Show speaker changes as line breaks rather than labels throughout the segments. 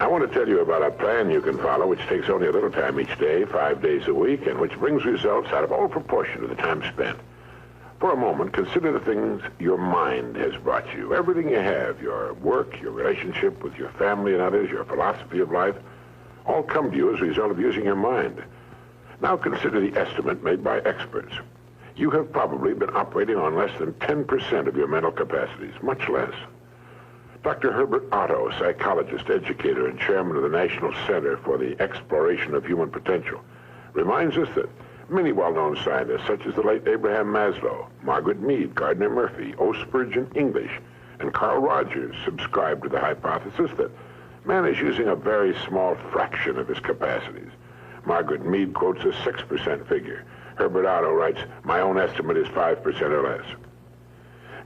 I want to tell you about a plan you can follow which takes only a little time each day, 5 days a week, and which brings results out of all proportion to the time spent. For a moment, consider the things your mind has brought you. Everything you have, your work, your relationship with your family and others, your philosophy of life, all come to you as a result of using your mind. Now consider the estimate made by experts. You have probably been operating on less than 10% of your mental capacities, much less. Dr. Herbert Otto, psychologist, educator, and chairman of the National Center for the Exploration of Human Potential, reminds us that many well-known scientists, such as the late Abraham Maslow, Margaret Mead, Gardner Murphy, O. Spurgeon English, and Carl Rogers, subscribe to the hypothesis that man is using a very small fraction of his capacities. Margaret Mead quotes a 6% figure. Herbert Otto writes, "My own estimate is 5% or less."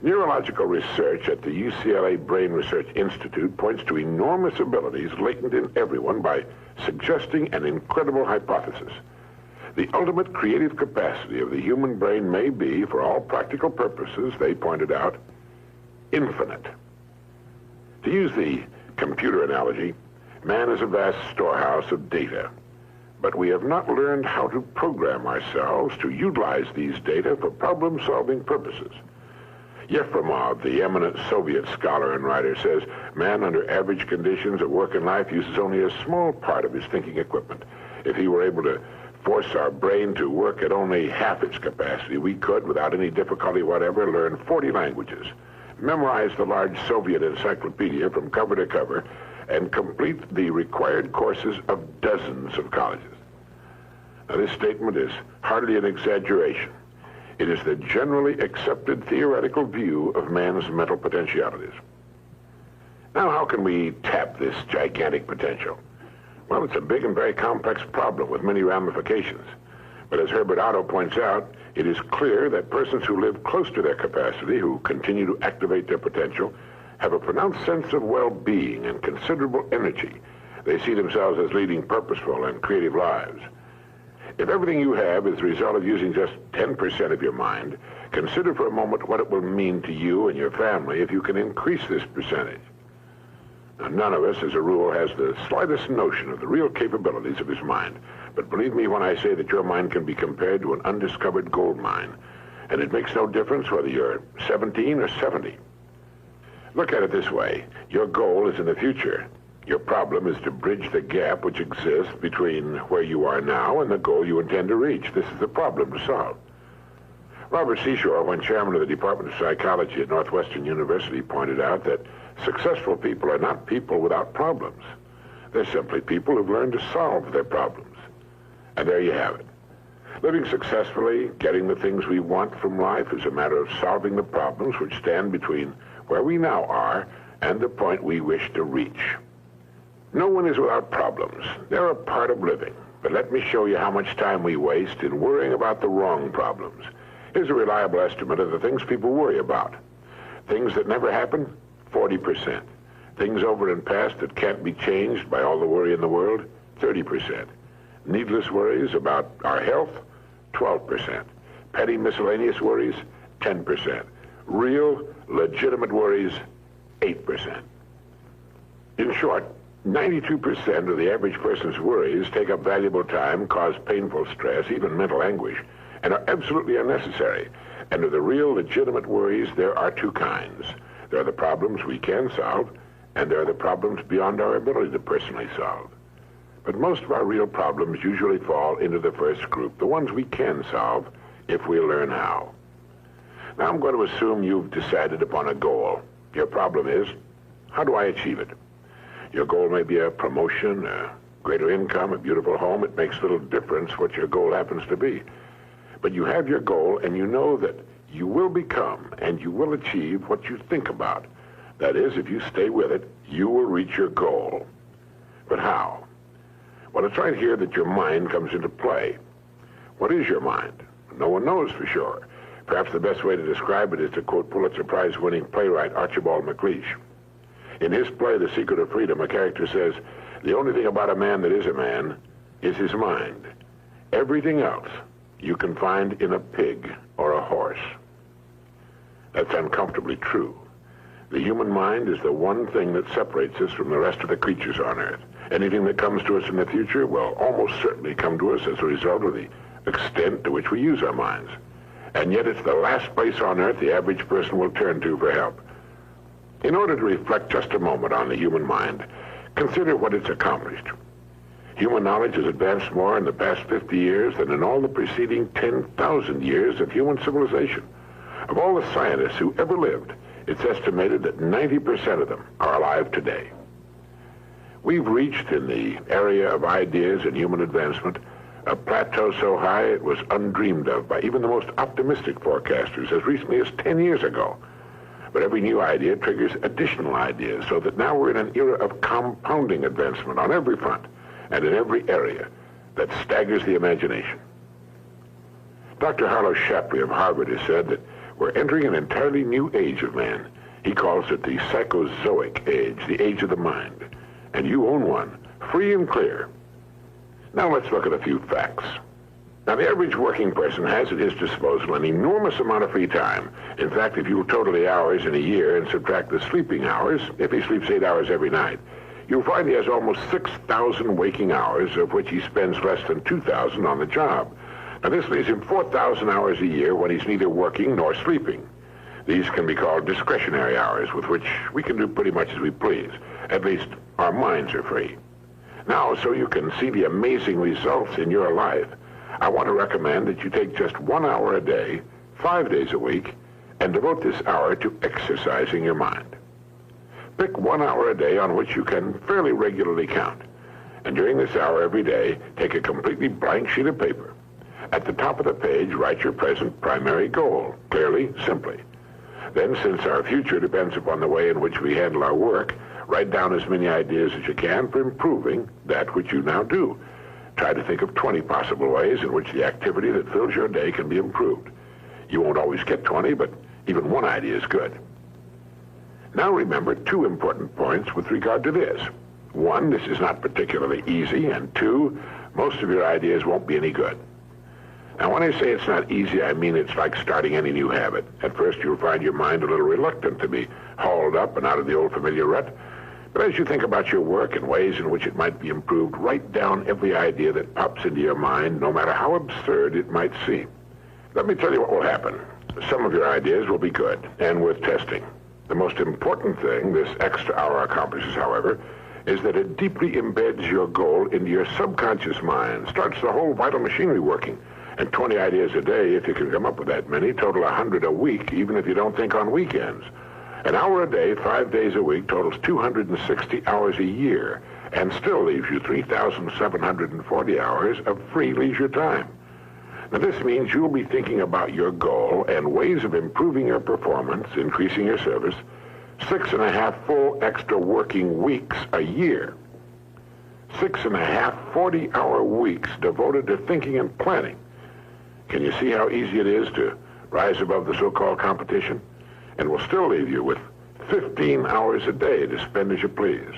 Neurological research at the UCLA Brain Research Institute points to enormous abilities latent in everyone by suggesting an incredible hypothesis. The ultimate creative capacity of the human brain may be, for all practical purposes, they pointed out, infinite. To use the computer analogy, man is a vast storehouse of data, but we have not learned how to program ourselves to utilize these data for problem-solving purposes. Yefremov, the eminent Soviet scholar and writer, says man under average conditions of work and life uses only a small part of his thinking equipment. If he were able to force our brain to work at only half its capacity, we could, without any difficulty whatever, learn 40 languages, memorize the large Soviet encyclopedia from cover to cover, and complete the required courses of dozens of colleges. Now, this statement is hardly an exaggeration. It is the generally accepted theoretical view of man's mental potentialities. Now, how can we tap this gigantic potential? Well, it's a big and very complex problem with many ramifications. But as Herbert Otto points out, it is clear that persons who live close to their capacity, who continue to activate their potential, have a pronounced sense of well-being and considerable energy. They see themselves as leading purposeful and creative lives. If everything you have is the result of using just 10% of your mind, consider for a moment what it will mean to you and your family if you can increase this percentage. Now, none of us, as a rule, has the slightest notion of the real capabilities of his mind. But believe me when I say that your mind can be compared to an undiscovered gold mine. And it makes no difference whether you're 17 or 70. Look at it this way. Your goal is in the future. Your problem is to bridge the gap which exists between where you are now and the goal you intend to reach. This is the problem to solve. Robert Seashore, when chairman of the Department of Psychology at Northwestern University, pointed out that successful people are not people without problems. They're simply people who've learned to solve their problems. And there you have it. Living successfully, getting the things we want from life is a matter of solving the problems which stand between where we now are and the point we wish to reach. No one is without problems. They're a part of living. But let me show you how much time we waste in worrying about the wrong problems. Here's a reliable estimate of the things people worry about. Things that never happen, 40%. Things over and past that can't be changed by all the worry in the world, 30%. Needless worries about our health, 12%. Petty miscellaneous worries, 10%. Real, legitimate worries, 8%. In short, 92% of the average person's worries take up valuable time, cause painful stress, even mental anguish, and are absolutely unnecessary. And of the real, legitimate worries, there are two kinds. There are the problems we can solve, and there are the problems beyond our ability to personally solve. But most of our real problems usually fall into the first group, the ones we can solve if we learn how. Now, I'm going to assume you've decided upon a goal. Your problem is, how do I achieve it? Your goal may be a promotion, a greater income, a beautiful home. It makes little difference what your goal happens to be. But you have your goal, and you know that you will become and you will achieve what you think about. That is, if you stay with it, you will reach your goal. But how? Well, it's right here that your mind comes into play. What is your mind? No one knows for sure. Perhaps the best way to describe it is to quote Pulitzer Prize-winning playwright Archibald MacLeish. In his play, The Secret of Freedom, a character says, "The only thing about a man that is a man is his mind. Everything else you can find in a pig or a horse." That's uncomfortably true. The human mind is the one thing that separates us from the rest of the creatures on Earth. Anything that comes to us in the future will almost certainly come to us as a result of the extent to which we use our minds. And yet it's the last place on Earth the average person will turn to for help. In order to reflect just a moment on the human mind, consider what it's accomplished. Human knowledge has advanced more in the past 50 years than in all the preceding 10,000 years of human civilization. Of all the scientists who ever lived, it's estimated that 90% of them are alive today. We've reached, in the area of ideas and human advancement, a plateau so high it was undreamed of by even the most optimistic forecasters as recently as 10 years ago. But every new idea triggers additional ideas, so that now we're in an era of compounding advancement on every front and in every area that staggers the imagination. Dr. Harlow Shapley of Harvard has said that we're entering an entirely new age of man. He calls it the psychozoic age, the age of the mind. And you own one, free and clear. Now let's look at a few facts. Now, the average working person has at his disposal an enormous amount of free time. In fact, if you total the hours in a year and subtract the sleeping hours, if he sleeps 8 hours every night, you'll find he has almost 6,000 waking hours, of which he spends less than 2,000 on the job. Now, this leaves him 4,000 hours a year when he's neither working nor sleeping. These can be called discretionary hours, with which we can do pretty much as we please. At least, our minds are free. Now, so you can see the amazing results in your life, I want to recommend that you take just 1 hour a day, 5 days a week, and devote this hour to exercising your mind. Pick 1 hour a day on which you can fairly regularly count. And during this hour every day, take a completely blank sheet of paper. At the top of the page, write your present primary goal, clearly, simply. Then, since our future depends upon the way in which we handle our work, write down as many ideas as you can for improving that which you now do. Try to think of 20 possible ways in which the activity that fills your day can be improved. You won't always get 20, but even one idea is good. Now remember 2 important points with regard to this. 1, this is not particularly easy, and 2, most of your ideas won't be any good. Now, when I say it's not easy, I mean it's like starting any new habit. At first, you'll find your mind a little reluctant to be hauled up and out of the old familiar rut. But as you think about your work and ways in which it might be improved, write down every idea that pops into your mind, no matter how absurd it might seem. Let me tell you what will happen. Some of your ideas will be good and worth testing. The most important thing this extra hour accomplishes, however, is that it deeply embeds your goal into your subconscious mind, starts the whole vital machinery working. And 20 ideas a day, if you can come up with that many, total 100 a week, even if you don't think on weekends. An hour a day, 5 days a week, totals 260 hours a year, and still leaves you 3,740 hours of free leisure time. Now, this means you'll be thinking about your goal and ways of improving your performance, increasing your service, 6.5 full extra working weeks a year. 6.5 40-hour weeks devoted to thinking and planning. Can you see how easy it is to rise above the so-called competition? And will still leave you with 15 hours a day to spend as you please.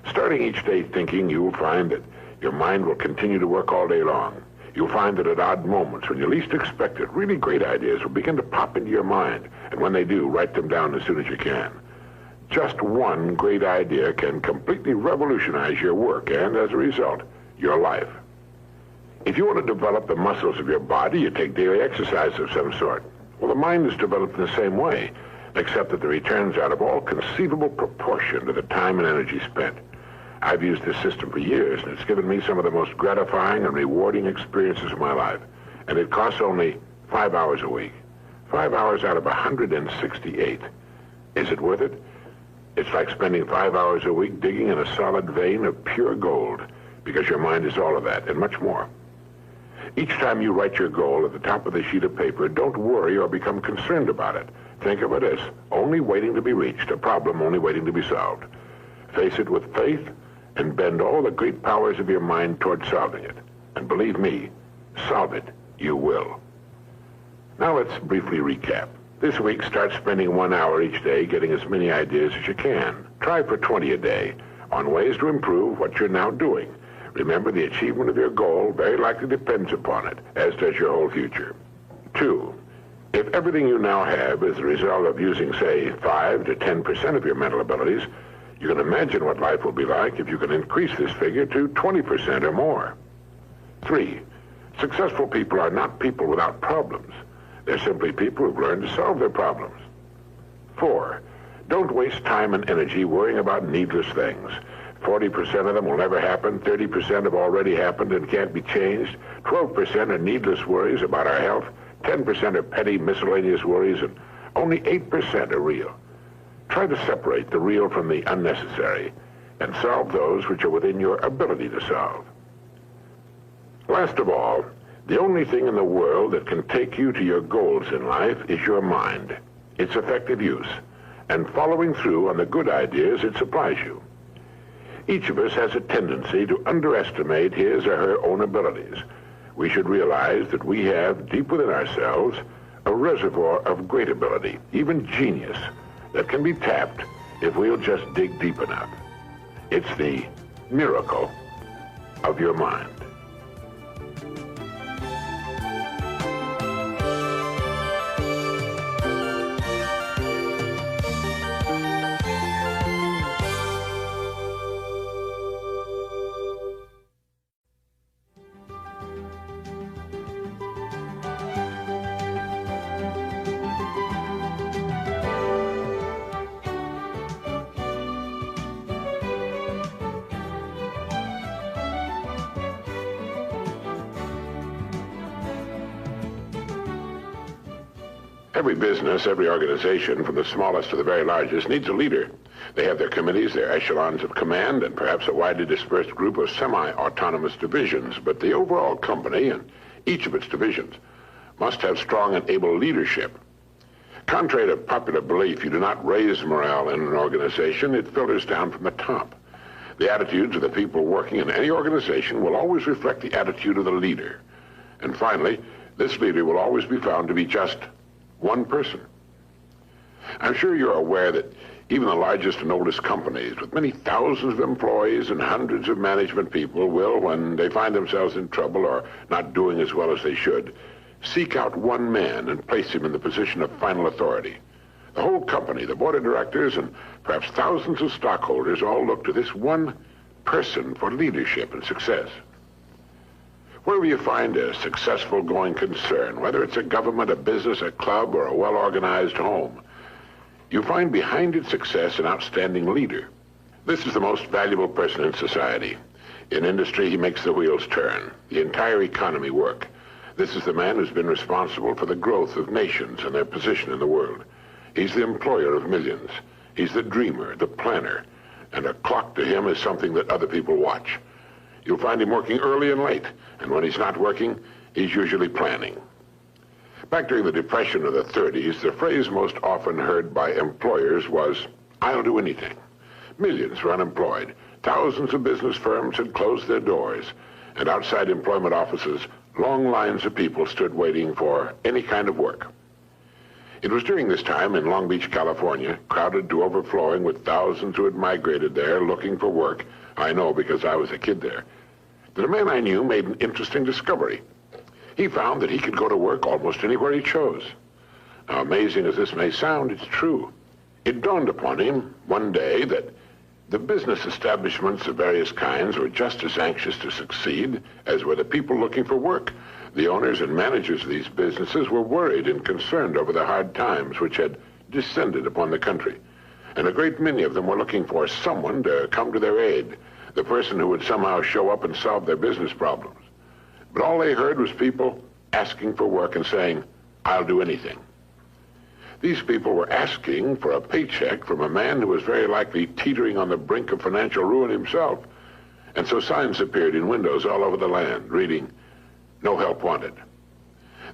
Starting each day thinking, you will find that your mind will continue to work all day long. You'll find that at odd moments, when you least expect it, really great ideas will begin to pop into your mind. And when they do, write them down as soon as you can. Just one great idea can completely revolutionize your work and, as a result, your life. If you want to develop the muscles of your body, you take daily exercise of some sort. Well, the mind is developed in the same way, except that the returns are out of all conceivable proportion to the time and energy spent. I've used this system for years, and it's given me some of the most gratifying and rewarding experiences of my life. And it costs only 5 hours a week. 5 hours out of 168. Is it worth it? It's like spending 5 hours a week digging in a solid vein of pure gold, because your mind is all of that and much more. Each time you write your goal at the top of the sheet of paper, don't worry or become concerned about it. Think of it as only waiting to be reached, a problem only waiting to be solved. Face it with faith and bend all the great powers of your mind toward solving it. And believe me, solve it, you will. Now let's briefly recap. This week, start spending 1 hour each day getting as many ideas as you can. Try for 20 a day on ways to improve what you're now doing. Remember, the achievement of your goal very likely depends upon it, as does your whole future. 2, If everything you now have is the result of using, say, 5 to 10% of your mental abilities, you can imagine what life will be like if you can increase this figure to 20% or more. 3, successful people are not people without problems. They're simply people who've learned to solve their problems. 4, don't waste time and energy worrying about needless things. 40% of them will never happen, 30% have already happened and can't be changed, 12% are needless worries about our health, 10% are petty miscellaneous worries, and only 8% are real. Try to separate the real from the unnecessary and solve those which are within your ability to solve. Last of all, the only thing in the world that can take you to your goals in life is your mind, its effective use, and following through on the good ideas it supplies you. Each of us has a tendency to underestimate his or her own abilities. We should realize that we have, deep within ourselves, a reservoir of great ability, even genius, that can be tapped if we'll just dig deep enough. It's the miracle of your mind. Every business, every organization, from the smallest to the very largest, needs a leader. They have their committees, their echelons of command, and perhaps a widely dispersed group of semi-autonomous divisions. But the overall company and each of its divisions must have strong and able leadership. Contrary to popular belief, you do not raise morale in an organization. It filters down from the top. The attitudes of the people working in any organization will always reflect the attitude of the leader. And finally, this leader will always be found to be just one person. I'm sure you're aware that even the largest and oldest companies, with many thousands of employees and hundreds of management people, will, when they find themselves in trouble or not doing as well as they should, seek out one man and place him in the position of final authority. The whole company, the board of directors, and perhaps thousands of stockholders all look to this one person for leadership and success. Wherever you find a successful going concern, whether it's a government, a business, a club, or a well-organized home, you find behind its success an outstanding leader. This is the most valuable person in society. In industry, he makes the wheels turn, the entire economy work. This is the man who's been responsible for the growth of nations and their position in the world. He's the employer of millions. He's the dreamer, the planner, and a clock to him is something that other people watch. You'll find him working early and late, and when he's not working, he's usually planning. Back during the Depression of the 30s, the phrase most often heard by employers was, "I'll do anything." Millions were unemployed. Thousands of business firms had closed their doors, and outside employment offices, long lines of people stood waiting for any kind of work. It was during this time in Long Beach, California, crowded to overflowing with thousands who had migrated there looking for work, I know because I was a kid there, that a man I knew made an interesting discovery. He found that he could go to work almost anywhere he chose. Now, amazing as this may sound, it's true. It dawned upon him one day that the business establishments of various kinds were just as anxious to succeed as were the people looking for work. The owners and managers of these businesses were worried and concerned over the hard times which had descended upon the country. And a great many of them were looking for someone to come to their aid, the person who would somehow show up and solve their business problems. But all they heard was people asking for work and saying, "I'll do anything." These people were asking for a paycheck from a man who was very likely teetering on the brink of financial ruin himself. And so signs appeared in windows all over the land, reading, "No help wanted."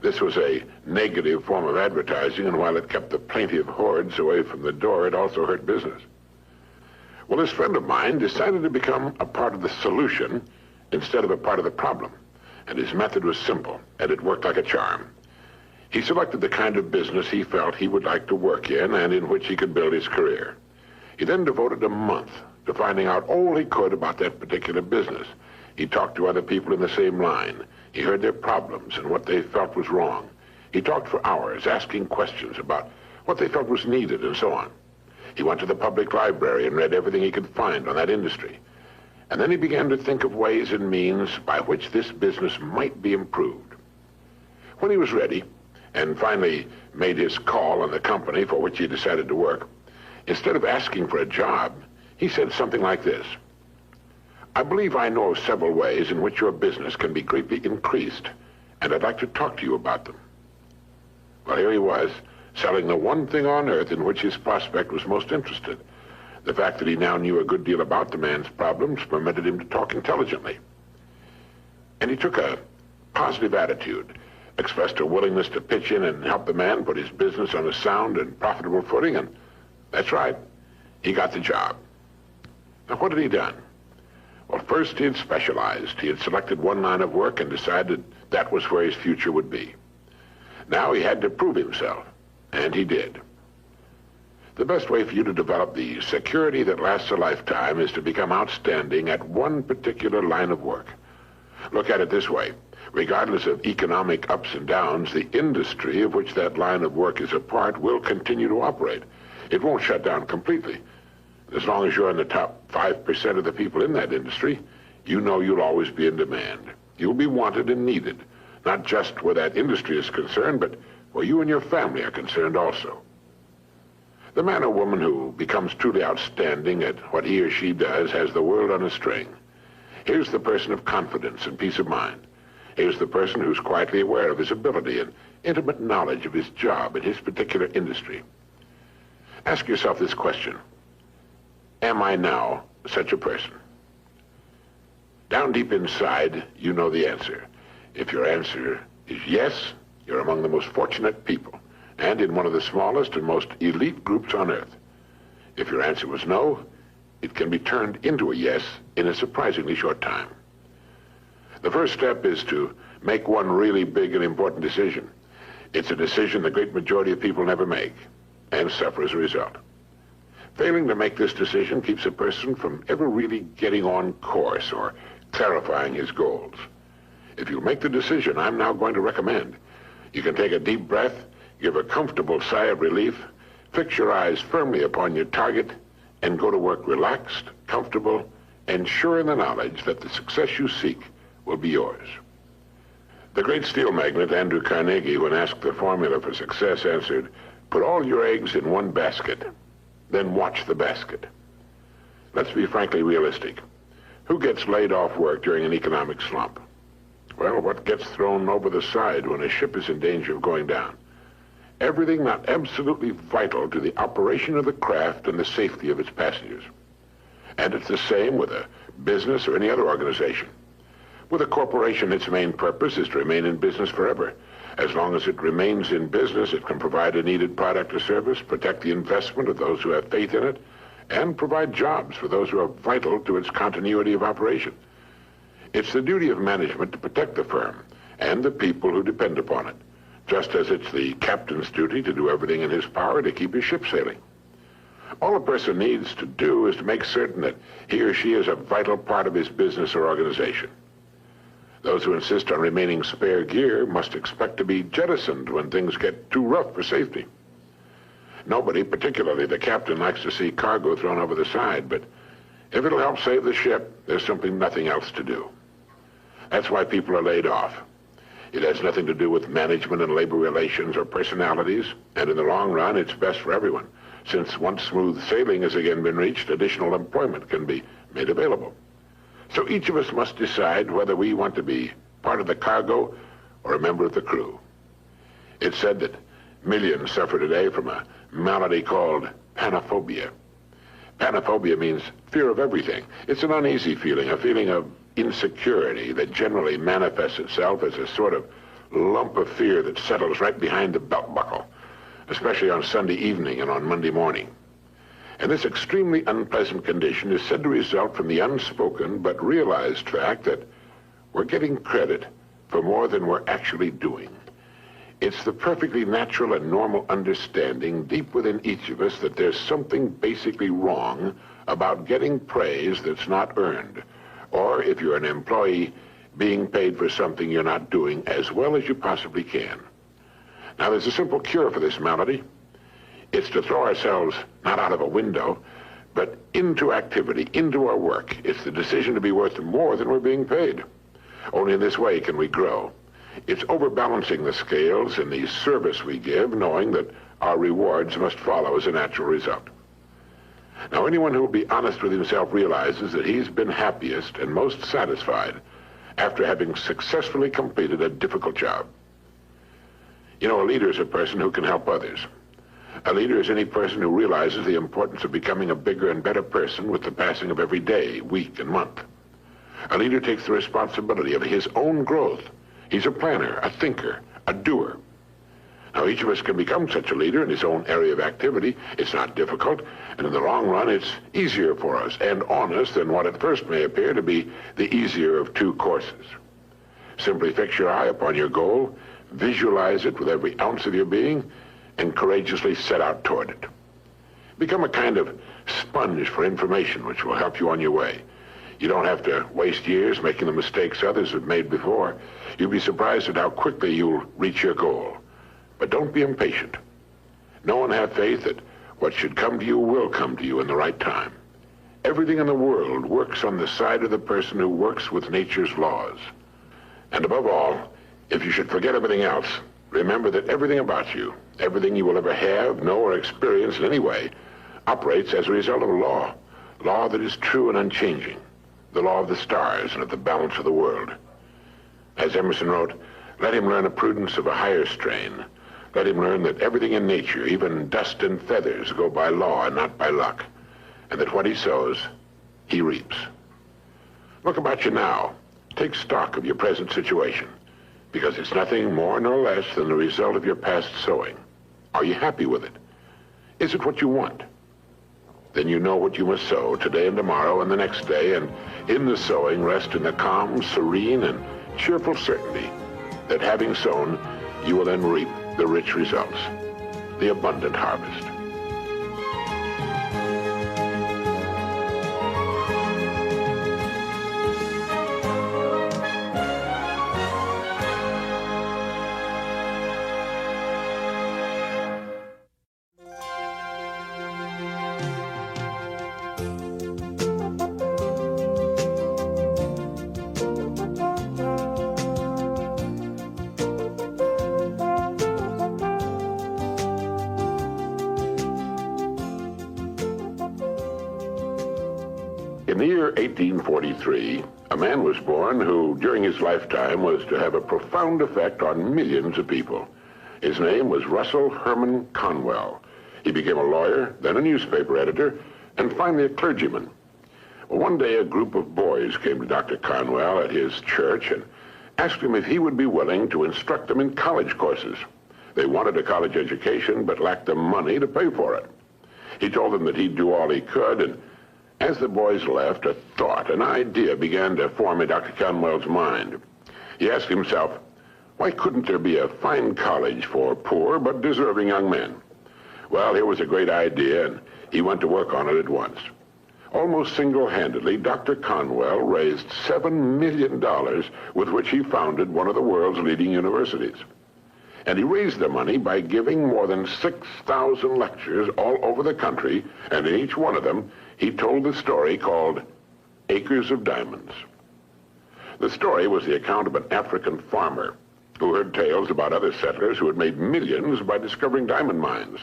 This was a negative form of advertising, and while it kept the plaintive hordes away from the door, it also hurt business. Well, this friend of mine decided to become a part of the solution instead of a part of the problem. And his method was simple, and it worked like a charm. He selected the kind of business he felt he would like to work in and in which he could build his career. He then devoted a month to finding out all he could about that particular business. He talked to other people in the same line. He heard their problems and what they felt was wrong. He talked for hours, asking questions about what they felt was needed and so on. He went to the public library and read everything he could find on that industry. And then he began to think of ways and means by which this business might be improved. When he was ready, and finally made his call on the company for which he decided to work, instead of asking for a job, he said something like this: "I believe I know of several ways in which your business can be greatly increased, and I'd like to talk to you about them." Well, here he was, selling the one thing on earth in which his prospect was most interested. The fact that he now knew a good deal about the man's problems permitted him to talk intelligently. And he took a positive attitude, expressed a willingness to pitch in and help the man put his business on a sound and profitable footing, and that's right, he got the job. Now, what had he done? Well, first he had specialized. He had selected one line of work and decided that was where his future would be. Now he had to prove himself, and he did. The best way for you to develop the security that lasts a lifetime is to become outstanding at one particular line of work. Look at it this way. Regardless of economic ups and downs, the industry of which that line of work is a part will continue to operate. It won't shut down completely. As long as you're in the top 5% of the people in that industry, you know you'll always be in demand. You'll be wanted and needed, not just where that industry is concerned, but where you and your family are concerned also. The man or woman who becomes truly outstanding at what he or she does has the world on a string. Here's the person of confidence and peace of mind. Here's the person who's quietly aware of his ability and intimate knowledge of his job in his particular industry. Ask yourself this question: am I now such a person? Down deep inside, you know the answer. If your answer is yes, you're among the most fortunate people, and in one of the smallest and most elite groups on earth. If your answer was no, it can be turned into a yes in a surprisingly short time. The first step is to make one really big and important decision. It's a decision the great majority of people never make, and suffer as a result. Failing to make this decision keeps a person from ever really getting on course or clarifying his goals. If you make the decision I'm now going to recommend, you can take a deep breath, give a comfortable sigh of relief, fix your eyes firmly upon your target, and go to work relaxed, comfortable, and sure in the knowledge that the success you seek will be yours. The great steel magnate Andrew Carnegie, when asked the formula for success, answered, "Put all your eggs in one basket, then watch the basket." Let's be frankly realistic. Who gets laid off work during an economic slump? Well, what gets thrown over the side when a ship is in danger of going down? Everything not absolutely vital to the operation of the craft and the safety of its passengers. And it's the same with a business or any other organization. With a corporation, its main purpose is to remain in business forever. As long as it remains in business, it can provide a needed product or service, protect the investment of those who have faith in it, and provide jobs for those who are vital to its continuity of operation. It's the duty of management to protect the firm and the people who depend upon it, just as it's the captain's duty to do everything in his power to keep his ship sailing. All a person needs to do is to make certain that he or she is a vital part of his business or organization. Those who insist on remaining spare gear must expect to be jettisoned when things get too rough for safety. Nobody, particularly the captain, likes to see cargo thrown over the side, but if it'll help save the ship, there's simply nothing else to do. That's why people are laid off. It has nothing to do with management and labor relations or personalities, and in the long run, it's best for everyone, since once smooth sailing has again been reached, additional employment can be made available. So each of us must decide whether we want to be part of the cargo or a member of the crew. It's said that millions suffer today from a malady called panophobia. Panophobia means fear of everything. It's an uneasy feeling, a feeling of insecurity that generally manifests itself as a sort of lump of fear that settles right behind the belt buckle, especially on Sunday evening and on Monday morning. And this extremely unpleasant condition is said to result from the unspoken but realized fact that we're getting credit for more than we're actually doing. It's the perfectly natural and normal understanding deep within each of us that there's something basically wrong about getting praise that's not earned, or if you're an employee, being paid for something you're not doing as well as you possibly can. Now, there's a simple cure for this malady. It's to throw ourselves not out of a window, but into activity, into our work. It's the decision to be worth more than we're being paid. Only in this way can we grow. It's overbalancing the scales in the service we give, knowing that our rewards must follow as a natural result. Now, anyone who will be honest with himself realizes that he's been happiest and most satisfied after having successfully completed a difficult job. You know, a leader is a person who can help others. A leader is any person who realizes the importance of becoming a bigger and better person with the passing of every day, week, and month. A leader takes the responsibility of his own growth. He's a planner, a thinker, a doer. Now, each of us can become such a leader in his own area of activity. It's not difficult, and in the long run, it's easier for us and on us than what at first may appear to be the easier of two courses. Simply fix your eye upon your goal, visualize it with every ounce of your being, and courageously set out toward it. Become a kind of sponge for information which will help you on your way. You don't have to waste years making the mistakes others have made before. You'll be surprised at how quickly you'll reach your goal. But don't be impatient. Know and have faith that what should come to you will come to you in the right time. Everything in the world works on the side of the person who works with nature's laws. And above all, if you should forget everything else, remember that everything about you, everything you will ever have, know, or experience in any way, operates as a result of a law that is true and unchanging, the law of the stars and of the balance of the world. As Emerson wrote, let him learn a prudence of a higher strain. Let him learn that everything in nature, even dust and feathers, go by law and not by luck, and that what he sows, he reaps. Look about you now. Take stock of your present situation, because it's nothing more nor less than the result of your past sowing. Are you happy with it? Is it what you want? Then you know what you must sow today and tomorrow and the next day, and in the sowing rest in the calm, serene, and cheerful certainty that having sown, you will then reap the rich results, the abundant harvest. In the year 1843, a man was born who, during his lifetime, was to have a profound effect on millions of people. His name was Russell Herman Conwell. He became a lawyer, then a newspaper editor, and finally a clergyman. Well, one day, a group of boys came to Dr. Conwell at his church and asked him if he would be willing to instruct them in college courses. They wanted a college education, but lacked the money to pay for it. He told them that he'd do all he could, and as the boys left, a thought, an idea began to form in Dr. Conwell's mind. He asked himself, why couldn't there be a fine college for poor but deserving young men? Well, here was a great idea, and he went to work on it at once. Almost single-handedly, Dr. Conwell raised $7 million with which he founded one of the world's leading universities. And he raised the money by giving more than 6,000 lectures all over the country, and in each one of them, he told the story called Acres of Diamonds. The story was the account of an African farmer who heard tales about other settlers who had made millions by discovering diamond mines.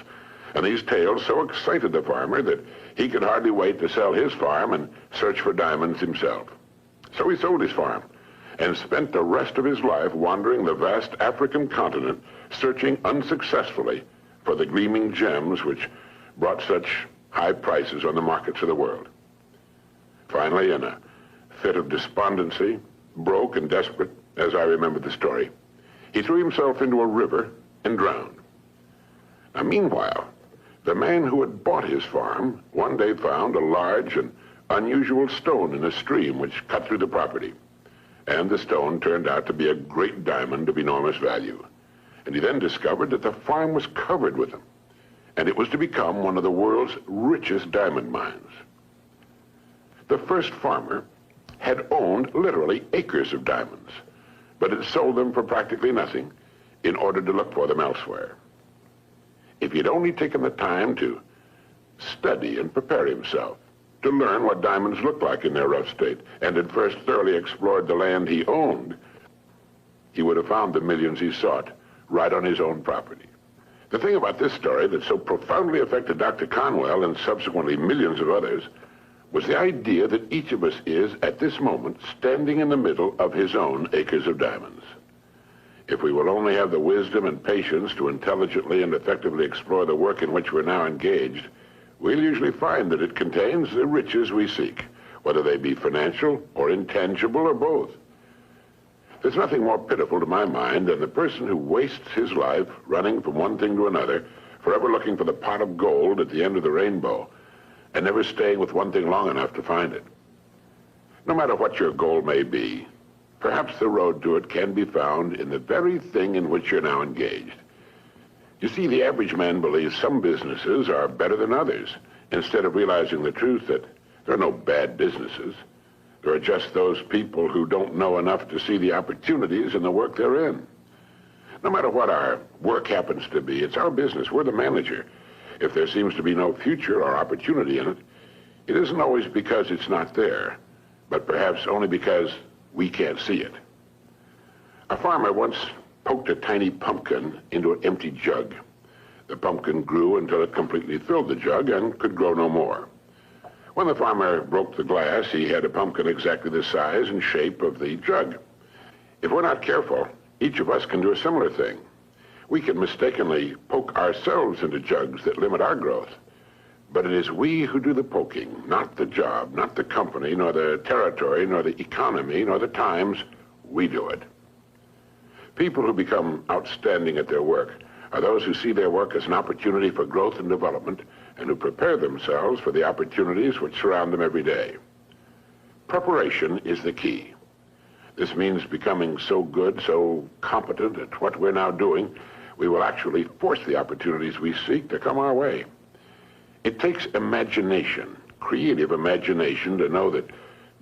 And these tales so excited the farmer that he could hardly wait to sell his farm and search for diamonds himself. So he sold his farm and spent the rest of his life wandering the vast African continent, searching unsuccessfully for the gleaming gems which brought such high prices on the markets of the world. Finally, in a fit of despondency, broke and desperate, as I remember the story, he threw himself into a river and drowned. Now, meanwhile, the man who had bought his farm one day found a large and unusual stone in a stream which cut through the property. And the stone turned out to be a great diamond of enormous value. And he then discovered that the farm was covered with them, and it was to become one of the world's richest diamond mines. The first farmer had owned literally acres of diamonds, but had sold them for practically nothing in order to look for them elsewhere. If he'd only taken the time to study and prepare himself, to learn what diamonds looked like in their rough state, and had first thoroughly explored the land he owned, he would have found the millions he sought right on his own property. The thing about this story that so profoundly affected Dr. Conwell and subsequently millions of others was the idea that each of us is, at this moment, standing in the middle of his own acres of diamonds. If we will only have the wisdom and patience to intelligently and effectively explore the work in which we're now engaged, we'll usually find that it contains the riches we seek, whether they be financial or intangible or both. There's nothing more pitiful to my mind than the person who wastes his life running from one thing to another, forever looking for the pot of gold at the end of the rainbow, and never staying with one thing long enough to find it. No matter what your goal may be, perhaps the road to it can be found in the very thing in which you're now engaged. You see, the average man believes some businesses are better than others, instead of realizing the truth that there are no bad businesses. There are just those people who don't know enough to see the opportunities in the work they're in. No matter what our work happens to be, it's our business. We're the manager. If there seems to be no future or opportunity in it, it isn't always because it's not there, but perhaps only because we can't see it. A farmer once poked a tiny pumpkin into an empty jug. The pumpkin grew until it completely filled the jug and could grow no more. When the farmer broke the glass, he had a pumpkin exactly the size and shape of the jug. If we're not careful, each of us can do a similar thing. We can mistakenly poke ourselves into jugs that limit our growth. But it is we who do the poking, not the job, not the company, nor the territory, nor the economy, nor the times. We do it. People who become outstanding at their work are those who see their work as an opportunity for growth and development, and who prepare themselves for the opportunities which surround them every day. Preparation is the key. This means becoming so good, so competent at what we're now doing, we will actually force the opportunities we seek to come our way. It takes imagination, creative imagination, to know that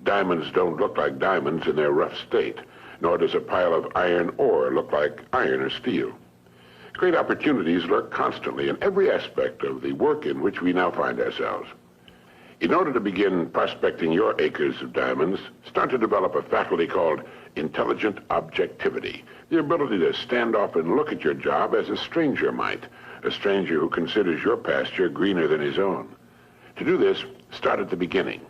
diamonds don't look like diamonds in their rough state, nor does a pile of iron ore look like iron or steel. Great opportunities lurk constantly in every aspect of the work in which we now find ourselves. In order to begin prospecting your acres of diamonds, start to develop a faculty called intelligent objectivity, the ability to stand off and look at your job as a stranger might, a stranger who considers your pasture greener than his own. To do this, start at the beginning.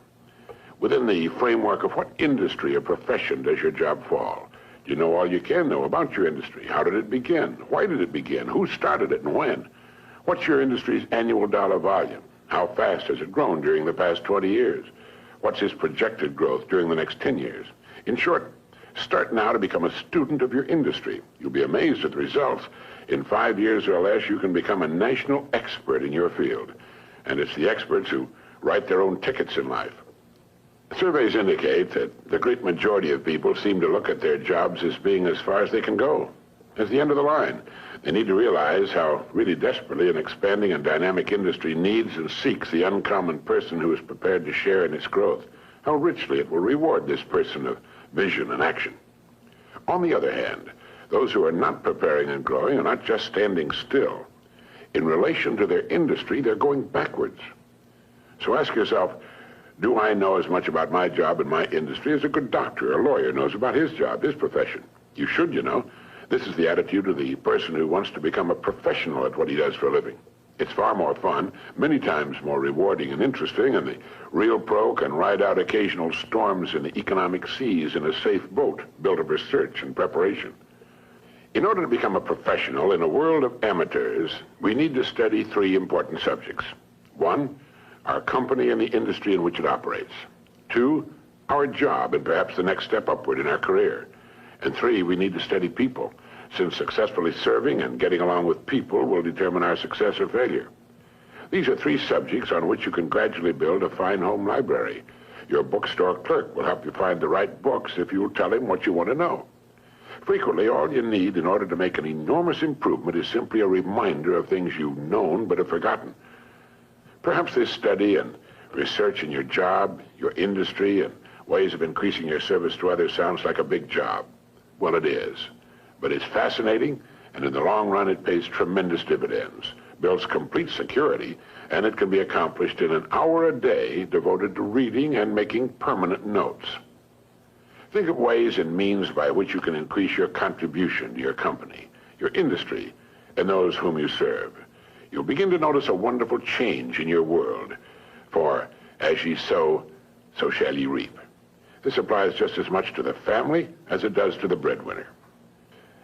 Within the framework of what industry or profession does your job fall? Do you know all you can know about your industry? How did it begin? Why did it begin? Who started it and when? What's your industry's annual dollar volume? How fast has it grown during the past 20 years? What's its projected growth during the next 10 years? In short, start now to become a student of your industry. You'll be amazed at the results. In 5 years or less, you can become a national expert in your field. And it's the experts who write their own tickets in life. Surveys indicate that the great majority of people seem to look at their jobs as being as far as they can go, as the end of the line. They need to realize how really desperately an expanding and dynamic industry needs and seeks the uncommon person who is prepared to share in its growth, how richly it will reward this person of vision and action. On the other hand, those who are not preparing and growing are not just standing still. In relation to their industry, they're going backwards. So ask yourself, do I know as much about my job and my industry as a good doctor or lawyer knows about his job, his profession? You should, you know. This is the attitude of the person who wants to become a professional at what he does for a living. It's far more fun, many times more rewarding and interesting, and the real pro can ride out occasional storms in the economic seas in a safe boat built of research and preparation. In order to become a professional in a world of amateurs, we need to study 3 important subjects. 1, our company and the industry in which it operates. 2, our job and perhaps the next step upward in our career. And 3, we need to study people, since successfully serving and getting along with people will determine our success or failure. These are 3 subjects on which you can gradually build a fine home library. Your bookstore clerk will help you find the right books if you'll tell him what you want to know. Frequently, all you need in order to make an enormous improvement is simply a reminder of things you've known but have forgotten. Perhaps this study and research in your job, your industry, and ways of increasing your service to others sounds like a big job. Well, it is. But it's fascinating, And in the long run, it pays tremendous dividends, builds complete security, and it can be accomplished in an hour a day devoted to reading and making permanent notes. Think of ways and means by which you can increase your contribution to your company, your industry, and those whom you serve. You'll begin to notice a wonderful change in your world. For as ye sow, so shall ye reap. This applies just as much to the family as it does to the breadwinner.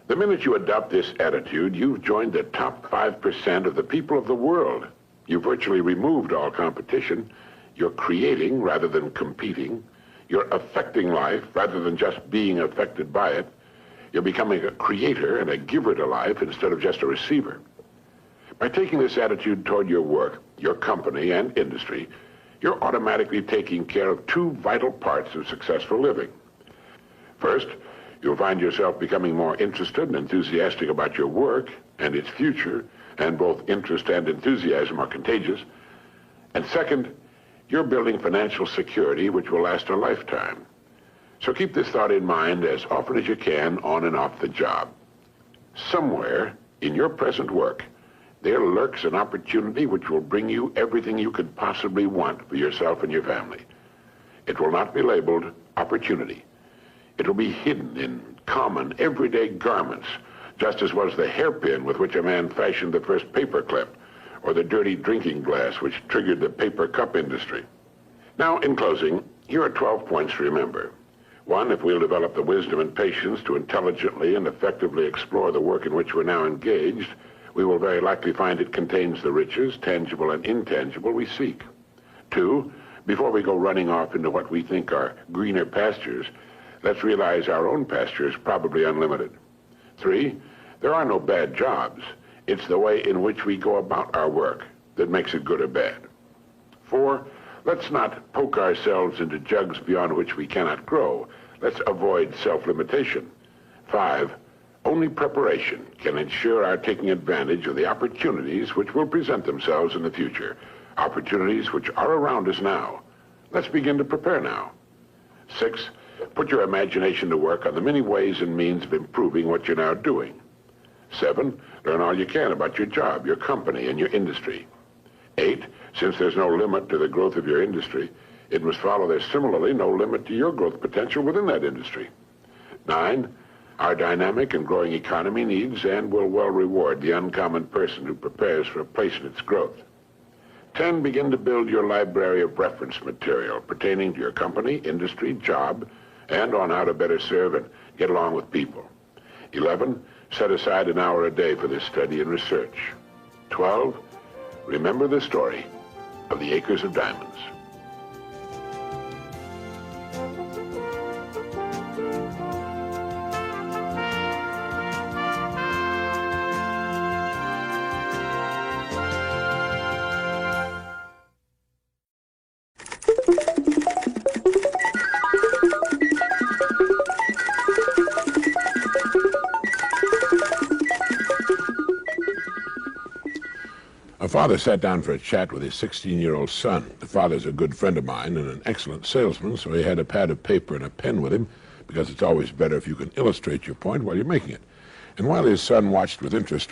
The minute you adopt this attitude, you've joined the top 5% of the people of the world. You've virtually removed all competition. You're creating rather than competing. You're affecting life rather than just being affected by it. You're becoming a creator and a giver to life instead of just a receiver. By taking this attitude toward your work, your company, and industry, you're automatically taking care of two vital parts of successful living. First, you'll find yourself becoming more interested and enthusiastic about your work and its future, and both interest and enthusiasm are contagious. And second, you're building financial security which will last a lifetime. So keep this thought in mind as often as you can on and off the job. Somewhere in your present work, there lurks an opportunity which will bring you everything you could possibly want for yourself and your family. It will not be labeled opportunity. It will be hidden in common, everyday garments, just as was the hairpin with which a man fashioned the first paperclip, or the dirty drinking glass which triggered the paper cup industry. Now, in closing, here are 12 points to remember. 1, if we'll develop the wisdom and patience to intelligently and effectively explore the work in which we're now engaged, we will very likely find it contains the riches, tangible and intangible, we seek. 2, before we go running off into what we think are greener pastures, let's realize our own pasture is probably unlimited. 3, there are no bad jobs. It's the way in which we go about our work that makes it good or bad. 4, let's not poke ourselves into jugs beyond which we cannot grow. Let's avoid self-limitation. 5, only preparation can ensure our taking advantage of the opportunities which will present themselves in the future, opportunities which are around us now. Let's begin to prepare now. 6, put your imagination to work on the many ways and means of improving what you're now doing. 7, learn all you can about your job, your company, and your industry. 8, since there's no limit to the growth of your industry, it must follow there's similarly no limit to your growth potential within that industry. 9, our dynamic and growing economy needs and will well reward the uncommon person who prepares for a place in its growth. 10, begin to build your library of reference material pertaining to your company, industry, job, and on how to better serve and get along with people. 11, set aside an hour a day for this study and research. 12, remember the story of the acres of diamonds. A father sat down for a chat with his 16-year-old son. The father's a good friend of mine and an excellent salesman, so he had a pad of paper and a pen with him, because it's always better if you can illustrate your point while you're making it. And while his son watched with interest,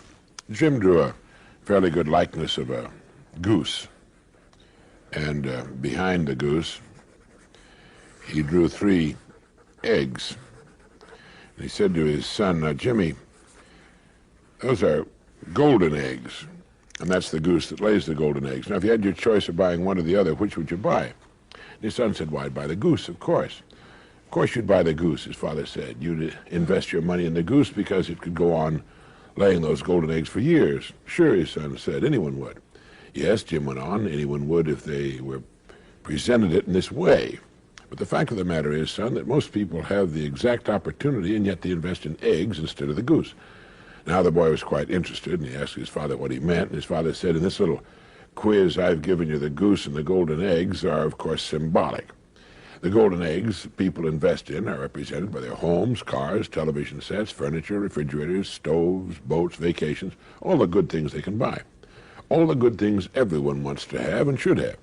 Jim drew a fairly good likeness of a goose. And behind the goose, he drew 3 eggs. And he said to his son, "Now, Jimmy, those are golden eggs. And that's the goose that lays the golden eggs. Now, if you had your choice of buying one or the other, which would you buy?" And his son said, "Why, I'd buy the goose, of course." "Of course you'd buy the goose," his father said. "You'd invest your money in the goose because it could go on laying those golden eggs for years." "Sure," his son said, "anyone would." "Yes," Jim went on, "anyone would if they were presented it in this way. But the fact of the matter is, son, that most people have the exact opportunity, and yet they invest in eggs instead of the goose." Now the boy was quite interested, and he asked his father what he meant, and his father said, "In this little quiz I've given you, the goose and the golden eggs are, of course, symbolic. The golden eggs people invest in are represented by their homes, cars, television sets, furniture, refrigerators, stoves, boats, vacations, all the good things they can buy. All the good things everyone wants to have and should have."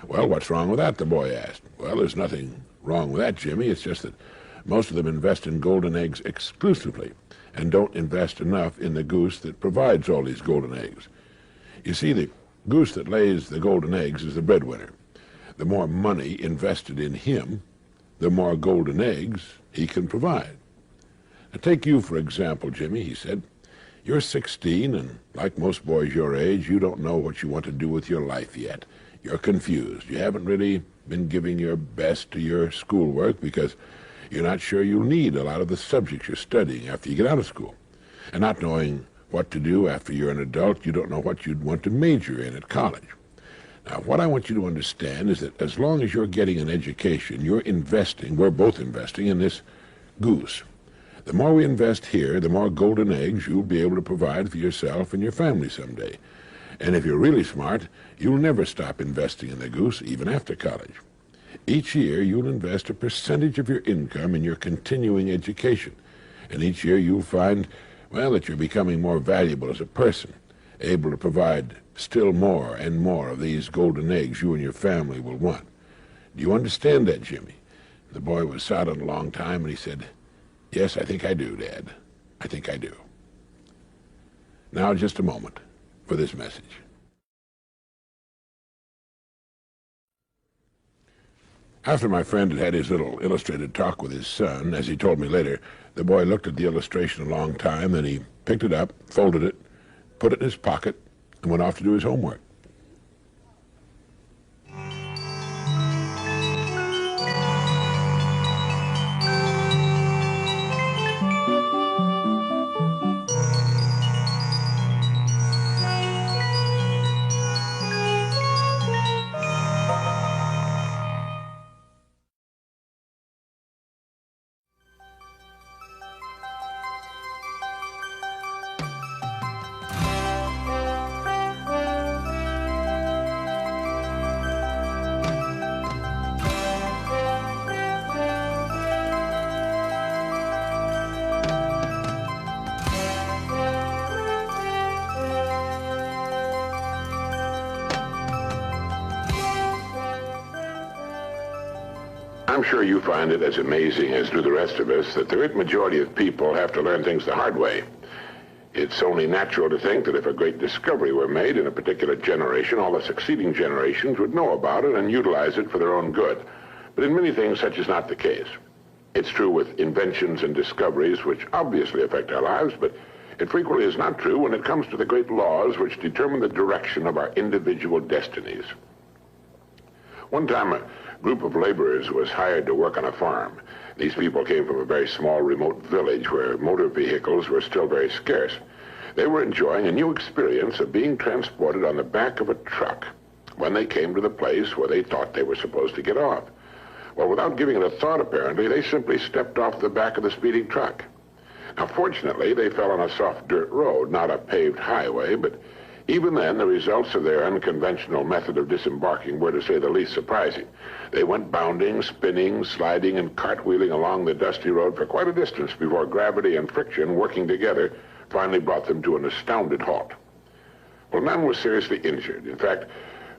"Well, what's wrong with that?" the boy asked. "Well, there's nothing wrong with that, Jimmy. It's just that most of them invest in golden eggs exclusively, and don't invest enough in the goose that provides all these golden eggs. You see, the goose that lays the golden eggs is the breadwinner. The more money invested in him, the more golden eggs he can provide. Now, take you, for example, Jimmy, he said. You're 16, and like most boys your age, you don't know what you want to do with your life yet. You're confused. You haven't really been giving your best to your schoolwork because you're not sure you'll need a lot of the subjects you're studying after you get out of school. And not knowing what to do after you're an adult, you don't know what you'd want to major in at college. Now, what I want you to understand is that as long as you're getting an education, you're investing, we're both investing in this goose. The more we invest here, the more golden eggs you'll be able to provide for yourself and your family someday. And if you're really smart, you'll never stop investing in the goose, even after college. Each year, you'll invest a percentage of your income in your continuing education. And each year, you'll find, well, that you're becoming more valuable as a person, able to provide still more and more of these golden eggs you and your family will want. Do you understand that, Jimmy? The boy was silent a long time, and he said, "Yes, I think I do, Dad. I think I do." Now, just a moment for this message. After my friend had had his little illustrated talk with his son, as he told me later, the boy looked at the illustration a long time, then he picked it up, folded it, put it in his pocket, and went off to do his homework. I'm sure you find it as amazing as do the rest of us that the great majority of people have to learn things the hard way. It's only natural to think that if a great discovery were made in a particular generation, all the succeeding generations would know about it and utilize it for their own good. But in many things, such is not the case. It's true with inventions and discoveries which obviously affect our lives, but it frequently is not true when it comes to the great laws which determine the direction of our individual destinies. One time, a group of laborers was hired to work on a farm. These people came from a very small, remote village where motor vehicles were still very scarce. They were enjoying a new experience of being transported on the back of a truck when they came to the place where they thought they were supposed to get off. Well, without giving it a thought, apparently, they simply stepped off the back of the speeding truck. Now, fortunately, they fell on a soft dirt road, not a paved highway, but even then, the results of their unconventional method of disembarking were, to say the least, surprising. They went bounding, spinning, sliding, and cartwheeling along the dusty road for quite a distance before gravity and friction, working together, finally brought them to an astounded halt. Well, none was seriously injured. In fact,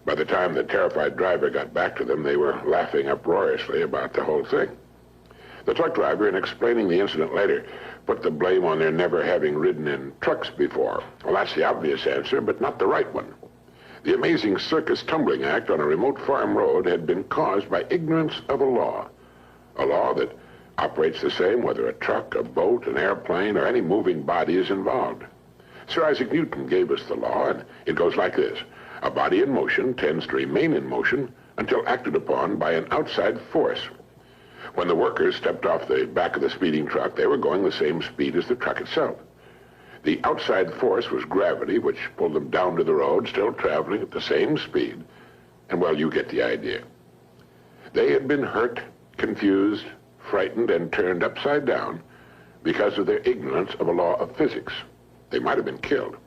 by the time the terrified driver got back to them, they were laughing uproariously about the whole thing. The truck driver, in explaining the incident later, put the blame on their never having ridden in trucks before. Well, that's the obvious answer, but not the right one. The amazing circus tumbling act on a remote farm road had been caused by ignorance of a law that operates the same whether a truck, a boat, an airplane, or any moving body is involved. Sir Isaac Newton gave us the law, and it goes like this. A body in motion tends to remain in motion until acted upon by an outside force. When the workers stepped off the back of the speeding truck, they were going the same speed as the truck itself. The outside force was gravity, which pulled them down to the road, still traveling at the same speed. And, well, you get the idea. They had been hurt, confused, frightened, and turned upside down because of their ignorance of a law of physics. They might have been killed.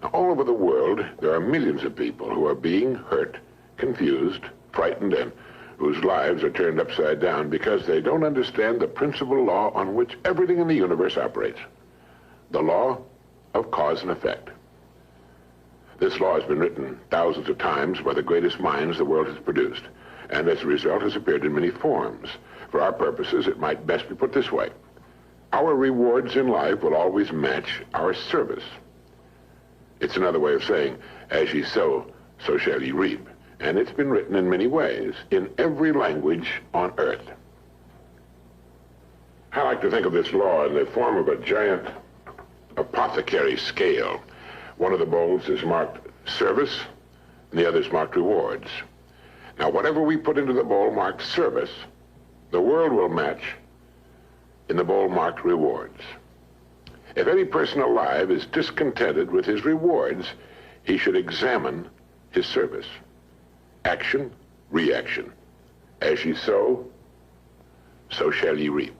Now, all over the world, there are millions of people who are being hurt, confused, frightened, and whose lives are turned upside down because they don't understand the principal law on which everything in the universe operates, the law of cause and effect. This law has been written thousands of times by the greatest minds the world has produced, and as a result has appeared in many forms. For our purposes, it might best be put this way. Our rewards in life will always match our service. It's another way of saying, as ye sow, so shall ye reap. And it's been written in many ways, in every language on earth. I like to think of this law in the form of a giant apothecary scale. One of the bowls is marked service, and the other is marked rewards. Now, whatever we put into the bowl marked service, the world will match in the bowl marked rewards. If any person alive is discontented with his rewards, he should examine his service. Action, reaction. As ye sow, so shall ye reap.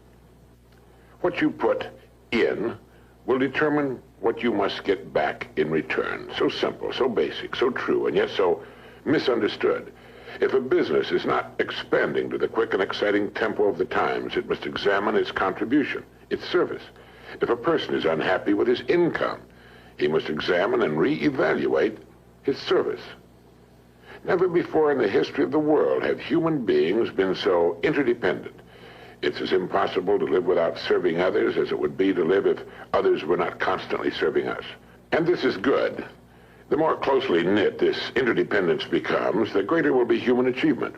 What you put in will determine what you must get back in return. So simple, so basic, so true, and yet so misunderstood. If a business is not expanding to the quick and exciting tempo of the times, it must examine its contribution, its service. If a person is unhappy with his income, he must examine and reevaluate his service. Never before in the history of the world have human beings been so interdependent. It's as impossible to live without serving others as it would be to live if others were not constantly serving us. And this is good. The more closely knit this interdependence becomes, the greater will be human achievement.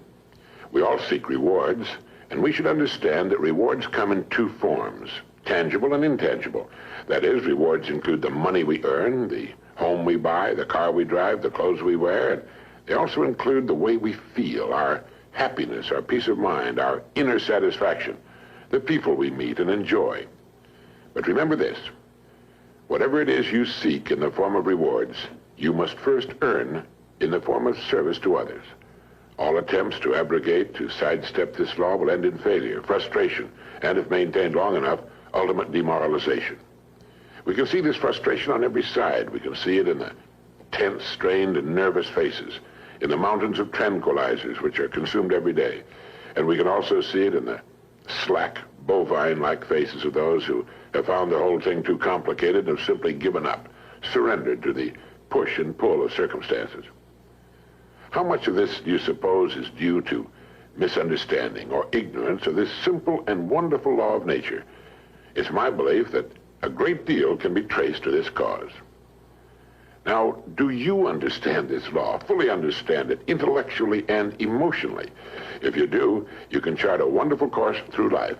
We all seek rewards, and we should understand that rewards come in two forms, tangible and intangible. That is, rewards include the money we earn, the home we buy, the car we drive, the clothes we wear, and they also include the way we feel, our happiness, our peace of mind, our inner satisfaction, the people we meet and enjoy. But remember this, whatever it is you seek in the form of rewards, you must first earn in the form of service to others. All attempts to abrogate, to sidestep this law will end in failure, frustration, and if maintained long enough, ultimate demoralization. We can see this frustration on every side. We can see it in the tense, strained, and nervous faces, in the mountains of tranquilizers which are consumed every day. And we can also see it in the slack, bovine-like faces of those who have found the whole thing too complicated and have simply given up, surrendered to the push and pull of circumstances. How much of this do you suppose is due to misunderstanding or ignorance of this simple and wonderful law of nature? It's my belief that a great deal can be traced to this cause. Now, do you understand this law, fully understand it, intellectually and emotionally? If you do, you can chart a wonderful course through life.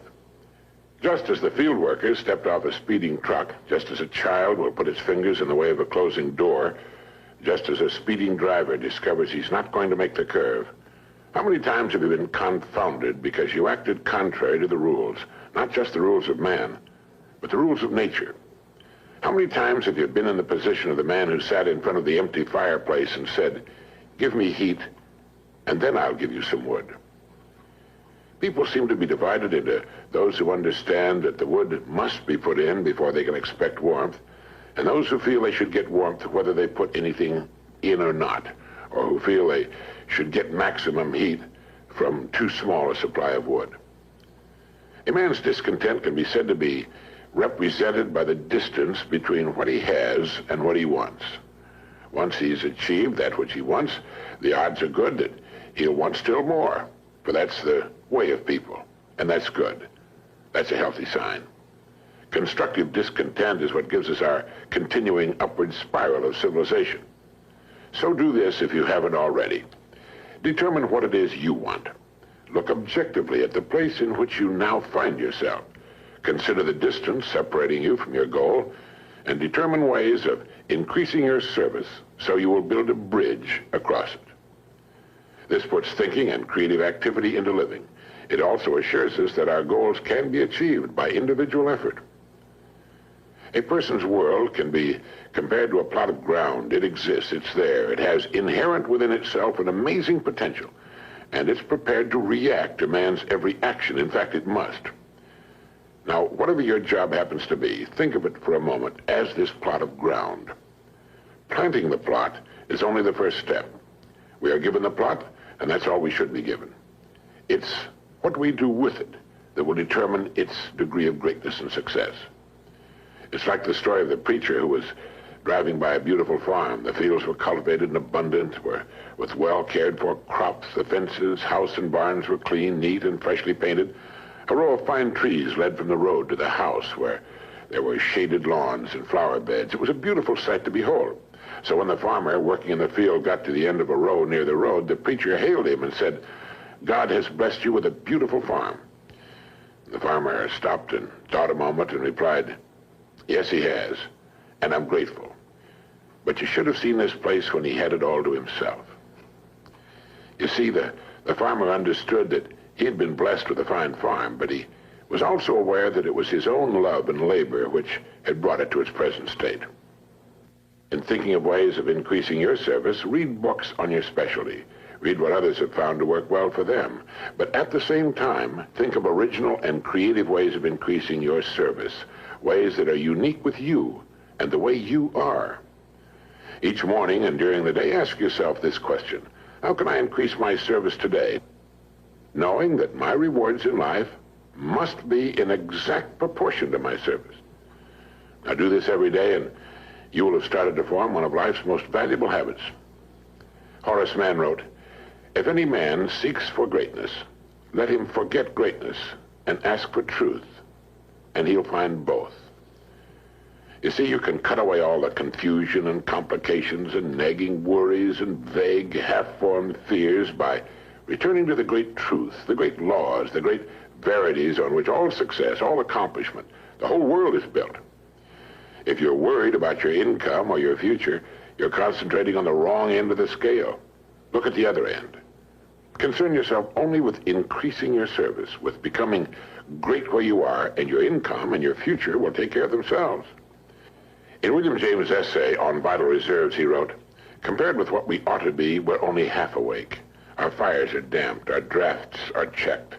Just as the field worker stepped off a speeding truck, just as a child will put its fingers in the way of a closing door, just as a speeding driver discovers he's not going to make the curve, how many times have you been confounded because you acted contrary to the rules, not just the rules of man, but the rules of nature? How many times have you been in the position of the man who sat in front of the empty fireplace and said, "Give me heat, and then I'll give you some wood"? People seem to be divided into those who understand that the wood must be put in before they can expect warmth, and those who feel they should get warmth whether they put anything in or not, or who feel they should get maximum heat from too small a supply of wood. A man's discontent can be said to be represented by the distance between what he has and what he wants. Once he's achieved that which he wants, the odds are good that he'll want still more, for that's the way of people, and that's good. That's a healthy sign. Constructive discontent is what gives us our continuing upward spiral of civilization. So do this if you haven't already. Determine what it is you want. Look objectively at the place in which you now find yourself. Consider the distance separating you from your goal, and determine ways of increasing your service so you will build a bridge across it. This puts thinking and creative activity into living. It also assures us that our goals can be achieved by individual effort. A person's world can be compared to a plot of ground. It exists, it's there. It has inherent within itself an amazing potential, and it's prepared to react to man's every action. In fact, it must. Now, whatever your job happens to be, think of it for a moment as this plot of ground. Planting the plot is only the first step. We are given the plot, and that's all we should be given. It's what we do with it that will determine its degree of greatness and success. It's like the story of the preacher who was driving by a beautiful farm. The fields were cultivated and abundant, with well cared for crops. The fences, house, and barns were clean, neat, and freshly painted. A row of fine trees led from the road to the house, where there were shaded lawns and flower beds. It was a beautiful sight to behold. So when the farmer working in the field got to the end of a row near the road, the preacher hailed him and said, "God has blessed you with a beautiful farm." The farmer stopped and thought a moment and replied, "Yes, he has, and I'm grateful. But you should have seen this place when he had it all to himself." You see, the farmer understood that he had been blessed with a fine farm, but he was also aware that it was his own love and labor which had brought it to its present state. In thinking of ways of increasing your service, read books on your specialty. Read what others have found to work well for them. But at the same time, think of original and creative ways of increasing your service, ways that are unique with you and the way you are. Each morning and during the day, ask yourself this question: how can I increase my service today, knowing that my rewards in life must be in exact proportion to my service? Now do this every day, and you will have started to form one of life's most valuable habits. Horace Mann wrote, "If any man seeks for greatness, let him forget greatness and ask for truth, and he'll find both." You see, you can cut away all the confusion and complications and nagging worries and vague, half-formed fears by returning to the great truth, the great laws, the great verities on which all success, all accomplishment, the whole world is built. If you're worried about your income or your future, you're concentrating on the wrong end of the scale. Look at the other end. Concern yourself only with increasing your service, with becoming great where you are, and your income and your future will take care of themselves. In William James' essay on vital reserves, he wrote, "Compared with what we ought to be, we're only half awake. Our fires are damped, our drafts are checked.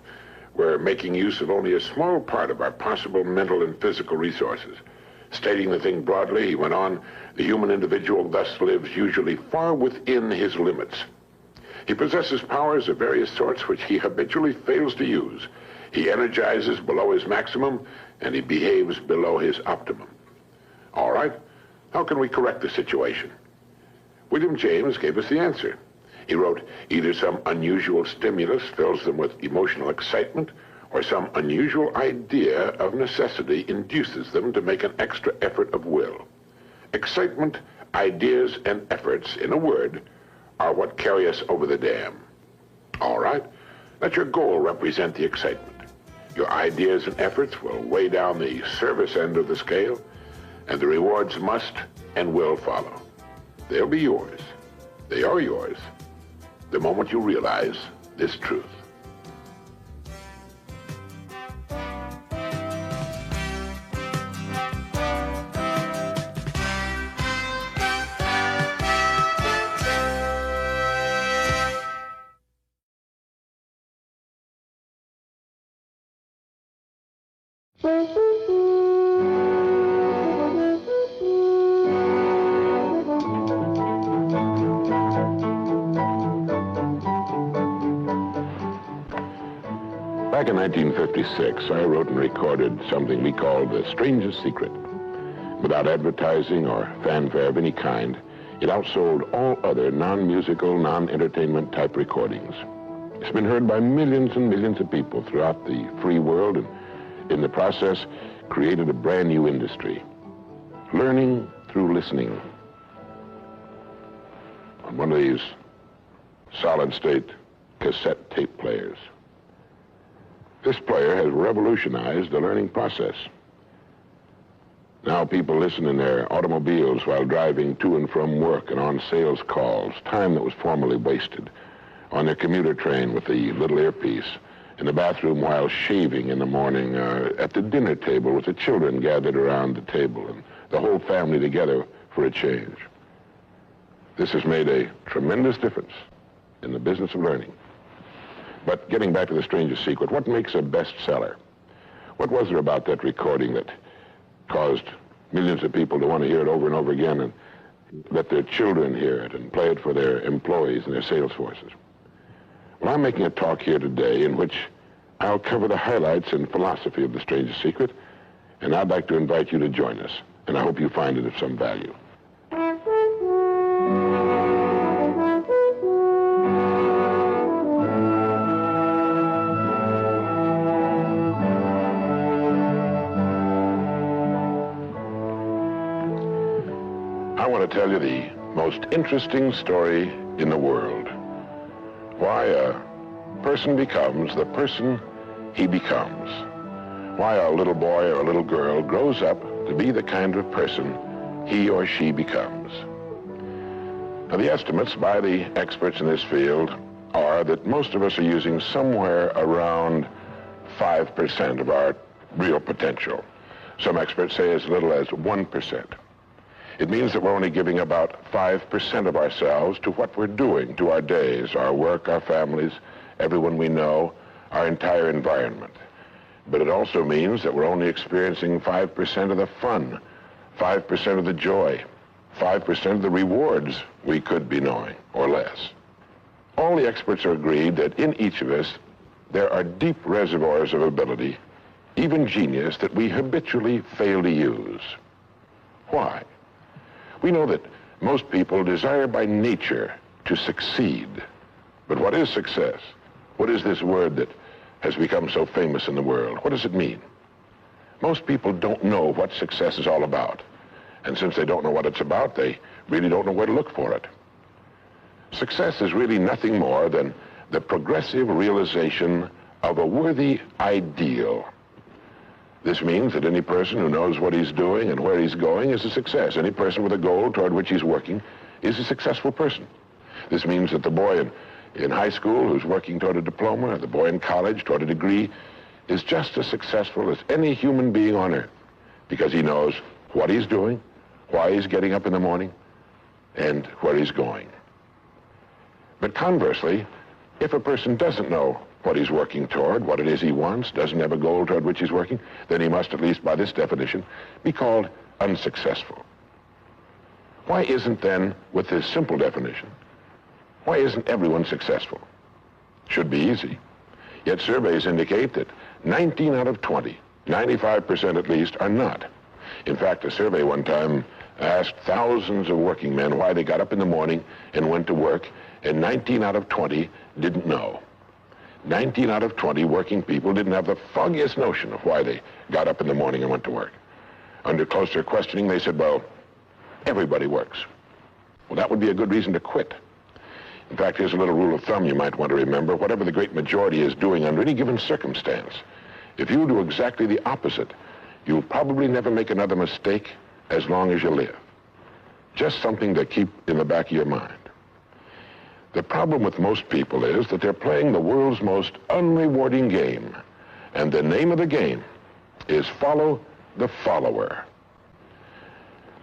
We're making use of only a small part of our possible mental and physical resources." Stating the thing broadly, he went on, "The human individual thus lives usually far within his limits. He possesses powers of various sorts which he habitually fails to use. He energizes below his maximum, and he behaves below his optimum." All right, how can we correct the situation? William James gave us the answer. He wrote, "Either some unusual stimulus fills them with emotional excitement, or some unusual idea of necessity induces them to make an extra effort of will. Excitement, ideas, and efforts, in a word, are what carry us over the dam." All right, let your goal represent the excitement. Your ideas and efforts will weigh down the service end of the scale, and the rewards must and will follow. They'll be yours. They are yours the moment you realize this truth. Back in 1956, I wrote and recorded something we called The Strangest Secret. Without advertising or fanfare of any kind, it outsold all other non-musical, non-entertainment type recordings. It's been heard by millions and millions of people throughout the free world, and in the process, created a brand new industry. Learning through listening. On one of these solid-state cassette tape players. This player has revolutionized the learning process. Now people listen in their automobiles while driving to and from work and on sales calls, time that was formerly wasted, on their commuter train with the little earpiece, in the bathroom while shaving in the morning, at the dinner table with the children gathered around the table and the whole family together for a change. This has made a tremendous difference in the business of learning. But getting back to The Strangest Secret, what makes a bestseller? What was there about that recording that caused millions of people to want to hear it over and over again and let their children hear it and play it for their employees and their sales forces? Well, I'm making a talk here today in which I'll cover the highlights and philosophy of The Strangest Secret, and I'd like to invite you to join us, and I hope you find it of some value. to tell you the most interesting story in the world. Why a person becomes the person he becomes. Why a little boy or a little girl grows up to be the kind of person he or she becomes. Now, the estimates by the experts in this field are that most of us are using somewhere around 5% of our real potential. Some experts say as little as 1%. It means that we're only giving about 5% of ourselves to what we're doing, to our days, our work, our families, everyone we know, our entire environment. But it also means that we're only experiencing 5% of the fun, 5% of the joy, 5% of the rewards we could be knowing, or less. All the experts are agreed that in each of us, there are deep reservoirs of ability, even genius, that we habitually fail to use. Why? We know that most people desire by nature to succeed. But what is success? What is this word that has become so famous in the world? What does it mean? Most people don't know what success is all about. And since they don't know what it's about, they really don't know where to look for it. Success is really nothing more than the progressive realization of a worthy ideal. This means that any person who knows what he's doing and where he's going is a success. Any person with a goal toward which he's working is a successful person. This means that the boy in high school who's working toward a diploma, or the boy in college toward a degree, is just as successful as any human being on earth, because he knows what he's doing, why he's getting up in the morning, and where he's going. But conversely, if a person doesn't know what he's working toward, what it is he wants, doesn't have a goal toward which he's working, then he must, at least by this definition, be called unsuccessful. Why isn't then, with this simple definition, why isn't everyone successful? Should be easy. Yet surveys indicate that 19 out of 20, 95% at least, are not. In fact, a survey one time asked thousands of working men why they got up in the morning and went to work, and 19 out of 20 didn't know. 19 out of 20 working people didn't have the foggiest notion of why they got up in the morning and went to work. Under closer questioning, they said, well, everybody works. Well, that would be a good reason to quit. In fact, here's a little rule of thumb you might want to remember. Whatever the great majority is doing under any given circumstance, if you do exactly the opposite, you'll probably never make another mistake as long as you live. Just something to keep in the back of your mind. The problem with most people is that they're playing the world's most unrewarding game. And the name of the game is follow the follower.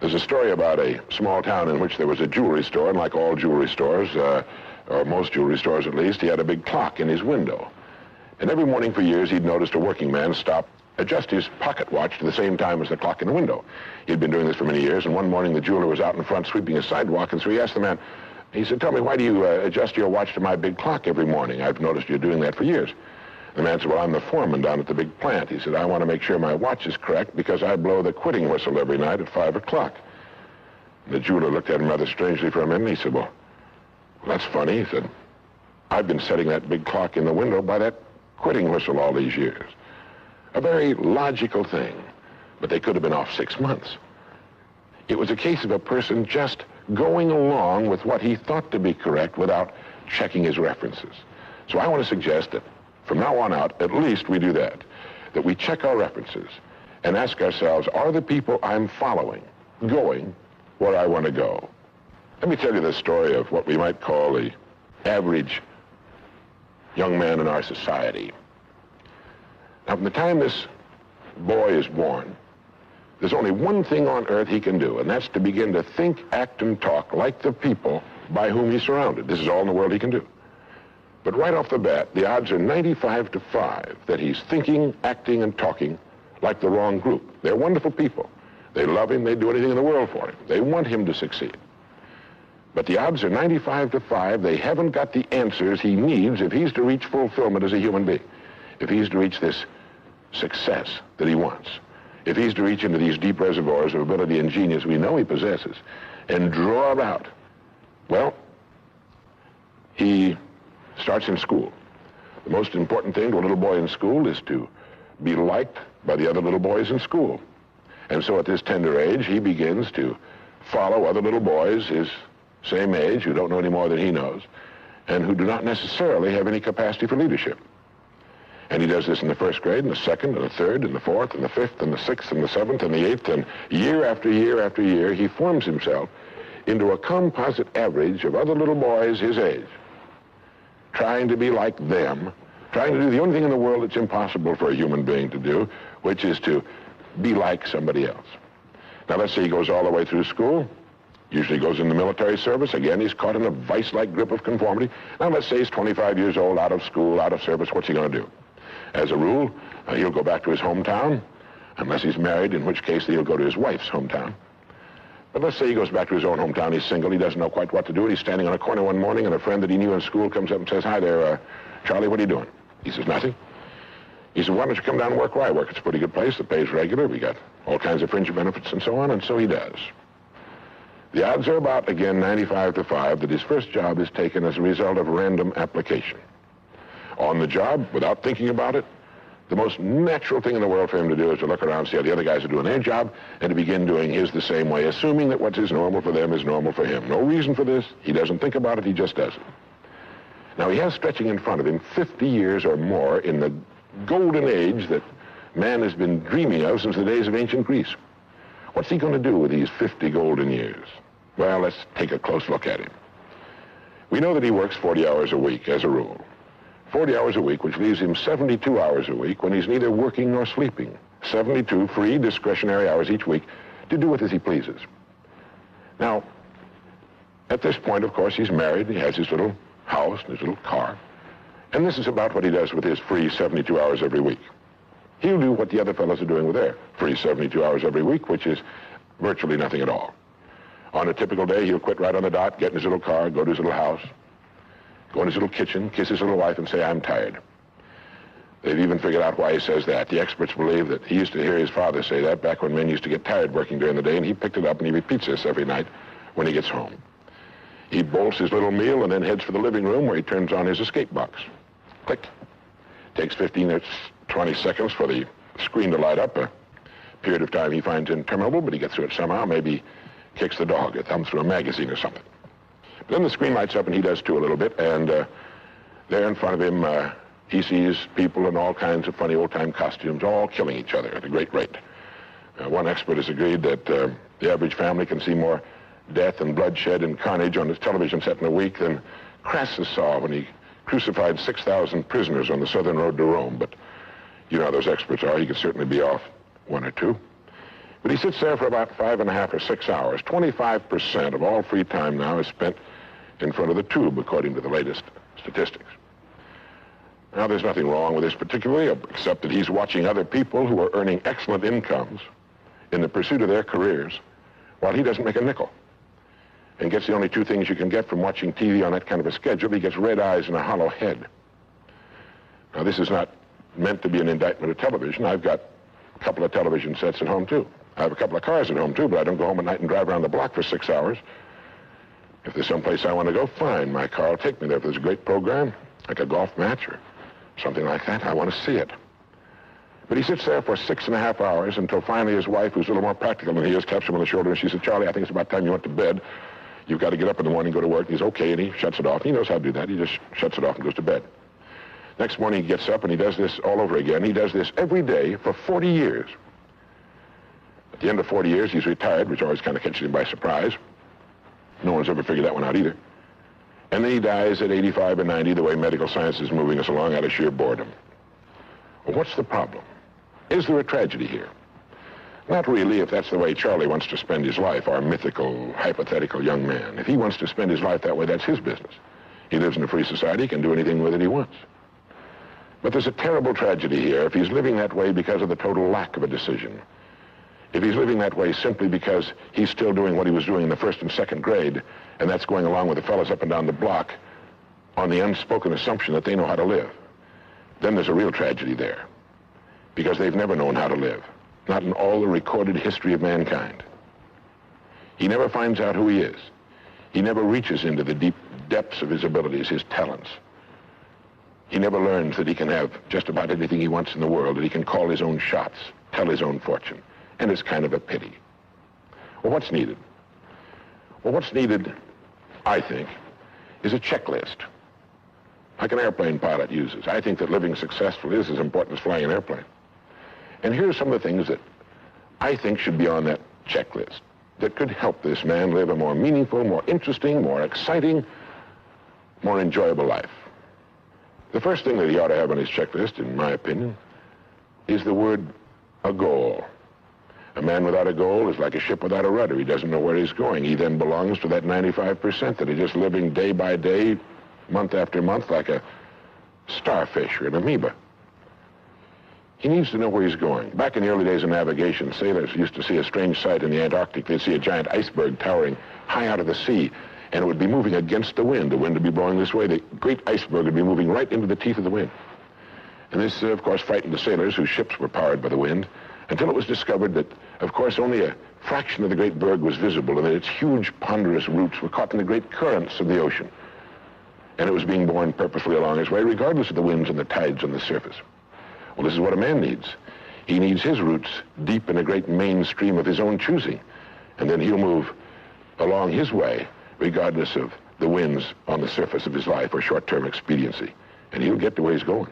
There's a story about a small town in which there was a jewelry store, and like all jewelry stores, or most jewelry stores at least, he had a big clock in his window. And every morning for years, he'd noticed a working man stop, adjust his pocket watch to the same time as the clock in the window. He'd been doing this for many years, and one morning the jeweler was out in front sweeping a sidewalk, and so he asked the man, he said, tell me, why do you adjust your watch to my big clock every morning? I've noticed you're doing that for years. The man said, well, I'm the foreman down at the big plant. He said, I want to make sure my watch is correct because I blow the quitting whistle every night at 5 o'clock. The jeweler looked at him rather strangely for a minute, and he said, well, that's funny. He said, I've been setting that big clock in the window by that quitting whistle all these years. A very logical thing, but they could have been off 6 months. It was a case of a person just going along with what he thought to be correct without checking his references. So I want to suggest that from now on out, at least we do that we check our references and ask ourselves, are the people I'm following going where I want to go? Let me tell you the story of what we might call the average young man in our society. Now, from the time this boy is born, there's only one thing on earth he can do, and that's to begin to think, act, and talk like the people by whom he's surrounded. This is all in the world he can do. But right off the bat, the odds are 95 to 5 that he's thinking, acting, and talking like the wrong group. They're wonderful people. They love him. They'd do anything in the world for him. They want him to succeed. But the odds are 95 to 5 they haven't got the answers he needs if he's to reach fulfillment as a human being, if he's to reach this success that he wants, if he's to reach into these deep reservoirs of ability and genius we know he possesses and draw it out. Well, he starts in school. The most important thing to a little boy in school is to be liked by the other little boys in school. And so at this tender age, he begins to follow other little boys his same age who don't know any more than he knows and who do not necessarily have any capacity for leadership. And he does this in the first grade, and the second, and the third, and the fourth, and the fifth, and the sixth, and the seventh, and the eighth, and year after year after year, he forms himself into a composite average of other little boys his age, trying to be like them, trying to do the only thing in the world that's impossible for a human being to do, which is to be like somebody else. Now, let's say he goes all the way through school, usually goes in the military service. Again, he's caught in a vice-like grip of conformity. Now, let's say he's 25 years old, out of school, out of service. What's he going to do? As a rule, he'll go back to his hometown, unless he's married, in which case he'll go to his wife's hometown. But let's say he goes back to his own hometown, he's single, he doesn't know quite what to do, and he's standing on a corner one morning, and a friend that he knew in school comes up and says, "Hi there, Charlie, what are you doing?" He says, "Nothing." He said, "Why don't you come down and work where I work? It's a pretty good place, the pay's regular, we got all kinds of fringe benefits and so on," and so he does. The odds are about, again, 95 to 5 that his first job is taken as a result of random application. On the job, without thinking about it, the most natural thing in the world for him to do is to look around, see how the other guys are doing their job, and to begin doing his the same way, assuming that what is normal for them is normal for him. No reason for this. He doesn't think about it. He just does it. Now, he has stretching in front of him 50 years or more in the golden age that man has been dreaming of since the days of ancient Greece. What's he going to do with these 50 golden years? Well, let's take a close look at him. We know that he works 40 hours a week, as a rule. 40 hours a week, which leaves him 72 hours a week when he's neither working nor sleeping. 72 free, discretionary hours each week to do with as he pleases. Now, at this point, of course, he's married. He has his little house and his little car. And this is about what he does with his free 72 hours every week. He'll do what the other fellows are doing with their free 72 hours every week, which is virtually nothing at all. On a typical day, he'll quit right on the dot, get in his little car, go to his little house, go in his little kitchen, kiss his little wife, and say, "I'm tired." They've even figured out why he says that. The experts believe that he used to hear his father say that back when men used to get tired working during the day, and he picked it up and he repeats this every night when he gets home. He bolts his little meal and then heads for the living room where he turns on his escape box. Click. Takes 15 or 20 seconds for the screen to light up, a period of time he finds interminable, but he gets through it somehow. Maybe kicks the dog, a thumb through a magazine or something. But then the screen lights up, and he does too a little bit, and there in front of him, he sees people in all kinds of funny old-time costumes, all killing each other at a great rate. One expert has agreed that the average family can see more death and bloodshed and carnage on his television set in a week than Crassus saw when he crucified 6,000 prisoners on the southern road to Rome. But you know how those experts are. He could certainly be off one or two. But he sits there for about 5.5 or 6 hours. 25% of all free time now is spent in front of the tube, according to the latest statistics. Now, there's nothing wrong with this particularly, except that he's watching other people who are earning excellent incomes in the pursuit of their careers, while he doesn't make a nickel, and gets the only two things you can get from watching TV on that kind of a schedule. He gets red eyes and a hollow head. Now, this is not meant to be an indictment of television. I've got a couple of television sets at home, too. I have a couple of cars at home, too, but I don't go home at night and drive around the block for 6 hours. If there's someplace I want to go, fine, my car will take me there. If there's a great program, like a golf match or something like that, I want to see it. But he sits there for 6.5 hours until finally his wife, who's a little more practical than he is, taps him on the shoulder and she says, "Charlie, I think it's about time you went to bed. You've got to get up in the morning, go to work." And he's okay, and he shuts it off. He knows how to do that. He just shuts it off and goes to bed. Next morning he gets up and he does this all over again. He does this every day for 40 years. At the end of 40 years, he's retired, which always kind of catches him by surprise. No one's ever figured that one out either. And then he dies at 85 or 90, the way medical science is moving us along, out of sheer boredom. Well, what's the problem? Is there a tragedy here? Not really, if that's the way Charlie wants to spend his life, our mythical, hypothetical young man. If he wants to spend his life that way, that's his business. He lives in a free society, he can do anything with it he wants. But there's a terrible tragedy here if he's living that way because of the total lack of a decision. If he's living that way simply because he's still doing what he was doing in the first and second grade, and that's going along with the fellows up and down the block on the unspoken assumption that they know how to live, then there's a real tragedy there, because they've never known how to live, not in all the recorded history of mankind. He never finds out who he is. He never reaches into the deep depths of his abilities, his talents. He never learns that he can have just about anything he wants in the world, that he can call his own shots, tell his own fortune. And it's kind of a pity. Well, what's needed? Well, what's needed, I think, is a checklist, like an airplane pilot uses. I think that living successfully is as important as flying an airplane. And here's some of the things that I think should be on that checklist that could help this man live a more meaningful, more interesting, more exciting, more enjoyable life. The first thing that he ought to have on his checklist, in my opinion, is the word a goal. A man without a goal is like a ship without a rudder. He doesn't know where he's going. He then belongs to that 95% that are just living day by day, month after month, like a starfish or an amoeba. He needs to know where he's going. Back in the early days of navigation, sailors used to see a strange sight in the Antarctic. They'd see a giant iceberg towering high out of the sea, and it would be moving against the wind. The wind would be blowing this way. The great iceberg would be moving right into the teeth of the wind. And this, of course, frightened the sailors whose ships were powered by the wind, until it was discovered that, of course, only a fraction of the great berg was visible, and that its huge, ponderous roots were caught in the great currents of the ocean. And it was being borne purposely along its way, regardless of the winds and the tides on the surface. Well, this is what a man needs. He needs his roots deep in a great mainstream of his own choosing, and then he'll move along his way, regardless of the winds on the surface of his life or short-term expediency, and he'll get to where he's going.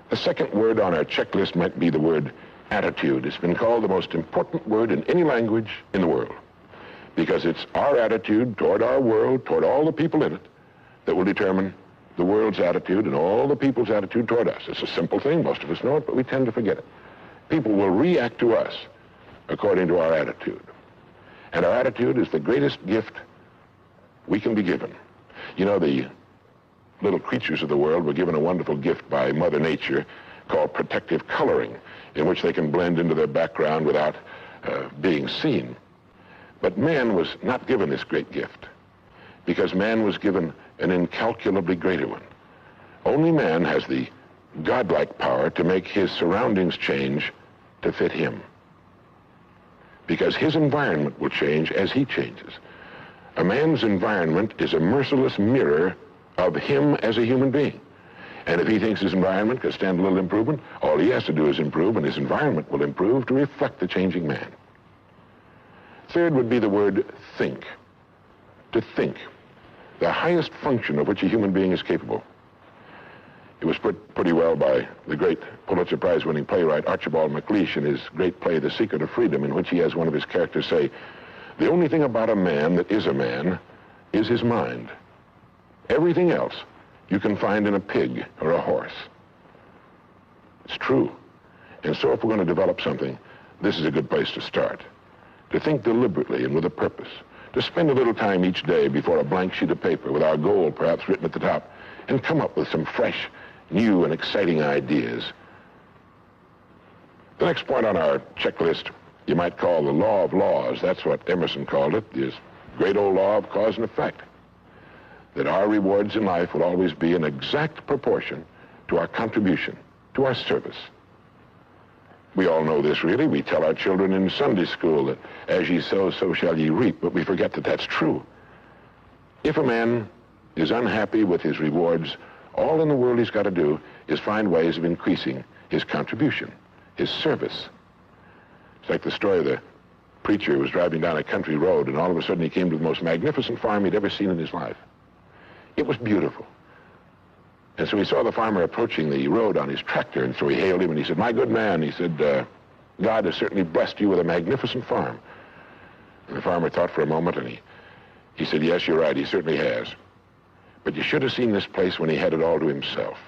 The second word on our checklist might be the word attitude. It's been called the most important word in any language in the world, because it's our attitude toward our world, toward all the people in it, that will determine the world's attitude and all the people's attitude toward us. It's a simple thing. Most of us know it, but we tend to forget it. People will react to us according to our attitude. And our attitude is the greatest gift we can be given. You know, the little creatures of the world were given a wonderful gift by Mother Nature called protective coloring, in which they can blend into their background without being seen. But man was not given this great gift, because man was given an incalculably greater one. Only man has the godlike power to make his surroundings change to fit him, because his environment will change as he changes. A man's environment is a merciless mirror of him as a human being. And if he thinks his environment can stand a little improvement, all he has to do is improve, and his environment will improve to reflect the changing man. Third would be the word think. To think. The highest function of which a human being is capable. It was put pretty well by the great Pulitzer Prize-winning playwright Archibald MacLeish in his great play, The Secret of Freedom, in which he has one of his characters say, "The only thing about a man that is a man is his mind. Everything else you can find in a pig or a horse." It's true. And so if we're going to develop something, this is a good place to start. To think deliberately and with a purpose. To spend a little time each day before a blank sheet of paper with our goal perhaps written at the top, and come up with some fresh, new, and exciting ideas. The next point on our checklist you might call the law of laws. That's what Emerson called it, this great old law of cause and effect. That our rewards in life will always be in exact proportion to our contribution, to our service. We all know this, really. We tell our children in Sunday school that as ye sow, so shall ye reap, but we forget that that's true. If a man is unhappy with his rewards, all in the world he's got to do is find ways of increasing his contribution, his service. It's like the story of the preacher who was driving down a country road, and all of a sudden he came to the most magnificent farm he'd ever seen in his life. It was beautiful. And so he saw the farmer approaching the road on his tractor, and so he hailed him, and he said, "My good man," he said, "God has certainly blessed you with a magnificent farm." And the farmer thought for a moment, and he said, "Yes, you're right, he certainly has. But you should have seen this place when he had it all to himself."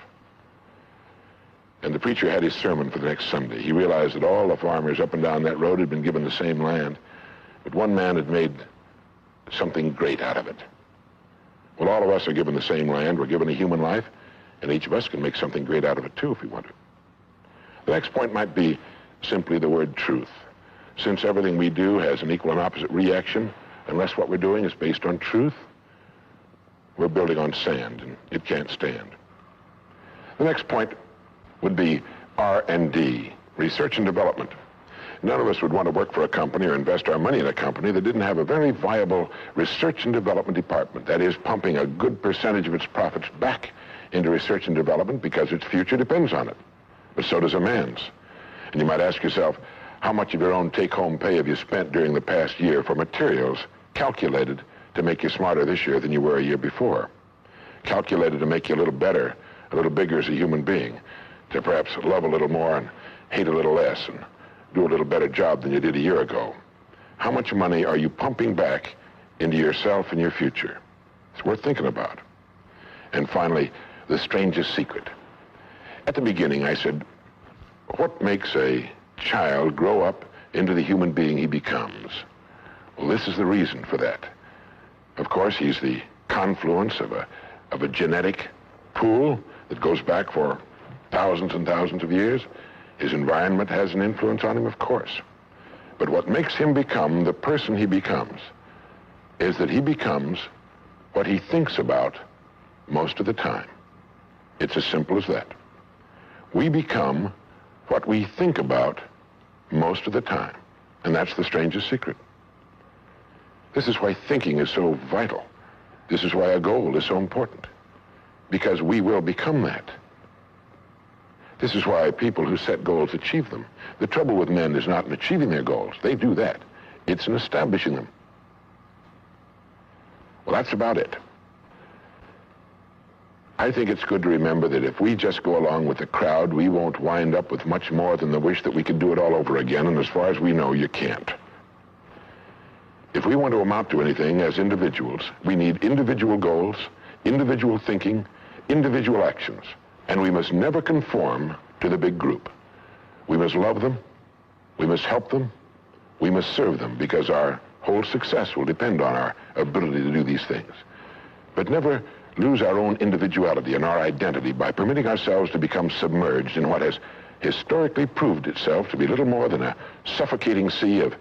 And the preacher had his sermon for the next Sunday. He realized that all the farmers up and down that road had been given the same land, but one man had made something great out of it. Well, all of us are given the same land. We're given a human life, and each of us can make something great out of it too if we want to. The next point might be simply the word truth. Since everything we do has an equal and opposite reaction, unless what we're doing is based on truth, we're building on sand, and it can't stand. The next point would be R&D, research and development. None of us would want to work for a company or invest our money in a company that didn't have a very viable research and development department. That is, pumping a good percentage of its profits back into research and development because its future depends on it. But so does a man's. And you might ask yourself, how much of your own take-home pay have you spent during the past year for materials calculated to make you smarter this year than you were a year before, calculated to make you a little better, a little bigger as a human being, to perhaps love a little more and hate a little less and do a little better job than you did a year ago. How much money are you pumping back into yourself and your future? It's worth thinking about. And finally, the strangest secret. At the beginning, I said, what makes a child grow up into the human being he becomes? Well, this is the reason for that. Of course, he's the confluence of a genetic pool that goes back for thousands and thousands of years. His environment has an influence on him, of course. But what makes him become the person he becomes is that he becomes what he thinks about most of the time. It's as simple as that. We become what we think about most of the time. And that's the strangest secret. This is why thinking is so vital. This is why a goal is so important. Because we will become that. This is why people who set goals achieve them. The trouble with men is not in achieving their goals. They do that. It's in establishing them. Well, that's about it. I think it's good to remember that if we just go along with the crowd, we won't wind up with much more than the wish that we could do it all over again, and as far as we know, you can't. If we want to amount to anything as individuals, we need individual goals, individual thinking, individual actions, and we must never conform to the big group. We must love them, we must help them, we must serve them, because our whole success will depend on our ability to do these things. But never lose our own individuality and our identity by permitting ourselves to become submerged in what has historically proved itself to be little more than a suffocating sea of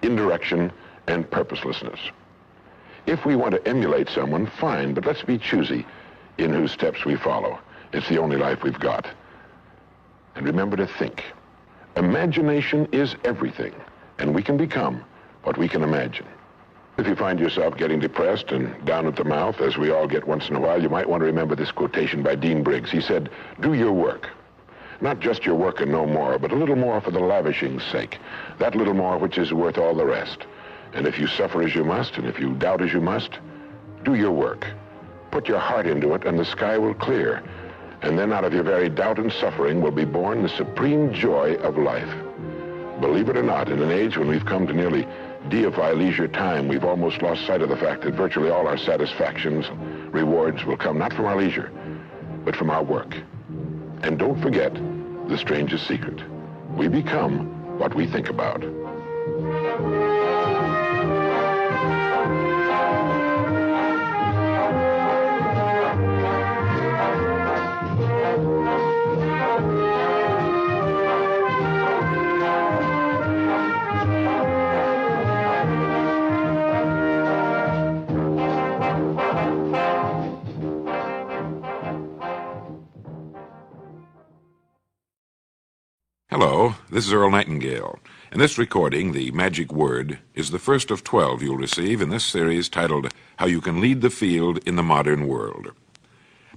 indirection and purposelessness. If we want to emulate someone, fine, but let's be choosy in whose steps we follow. It's the only life we've got. And remember to think. Imagination is everything, and we can become what we can imagine. If you find yourself getting depressed and down at the mouth, as we all get once in a while, you might want to remember this quotation by Dean Briggs. He said, do your work. Not just your work and no more, but a little more for the lavishing's sake. That little more which is worth all the rest. And if you suffer as you must, and if you doubt as you must, do your work. Put your heart into it, and the sky will clear. And then out of your very doubt and suffering will be born the supreme joy of life. Believe it or not, in an age when we've come to nearly deify leisure time, we've almost lost sight of the fact that virtually all our satisfactions, rewards will come not from our leisure, but from our work. And don't forget the strangest secret. We become what we think about.
Hello, this is Earl Nightingale. In this recording, the magic word is the first of 12 you'll receive in this series titled, How You Can Lead the Field in the Modern World.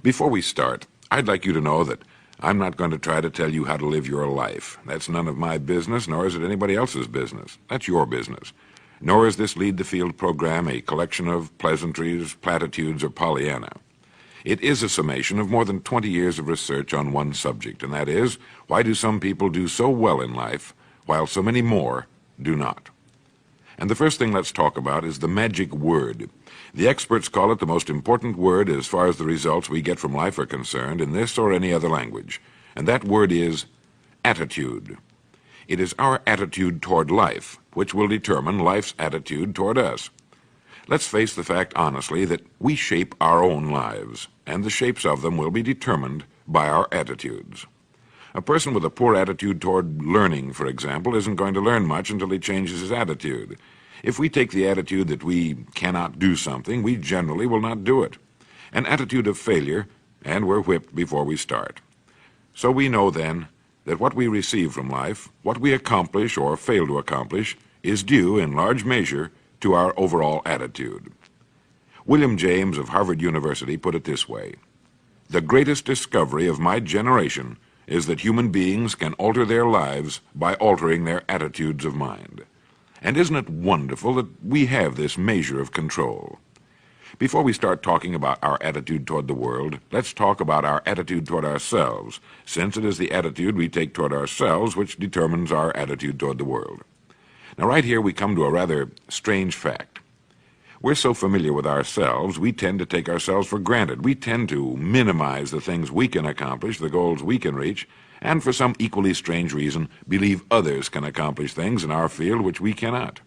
Before we start, I'd like you to know that I'm not going to try to tell you how to live your life. That's none of my business, nor is it anybody else's business. That's your business. Nor is this Lead the Field program a collection of pleasantries, platitudes, or Pollyanna. It is a summation of more than 20 years of research on one subject, and that is, why do some people do so well in life, while so many more do not? And the first thing let's talk about is the magic word. The experts call it the most important word as far as the results we get from life are concerned in this or any other language, and that word is attitude. It is our attitude toward life which will determine life's attitude toward us. Let's face the fact honestly that we shape our own lives, and the shapes of them will be determined by our attitudes. A person with a poor attitude toward learning, for example, isn't going to learn much until he changes his attitude. If we take the attitude that we cannot do something, we generally will not do it. An attitude of failure, and we're whipped before we start. So we know then that what we receive from life, what we accomplish or fail to accomplish, is due in large measure to our overall attitude. William James of Harvard University put it this way: the greatest discovery of my generation is that human beings can alter their lives by altering their attitudes of mind. And isn't it wonderful that we have this measure of control? Before we start talking about our attitude toward the world, let's talk about our attitude toward ourselves, since it is the attitude we take toward ourselves which determines our attitude toward the world. Now, right here we come to a rather strange fact. We're so familiar with ourselves, we tend to take ourselves for granted. We tend to minimize the things we can accomplish, the goals we can reach, and for some equally strange reason, believe others can accomplish things in our field which we cannot.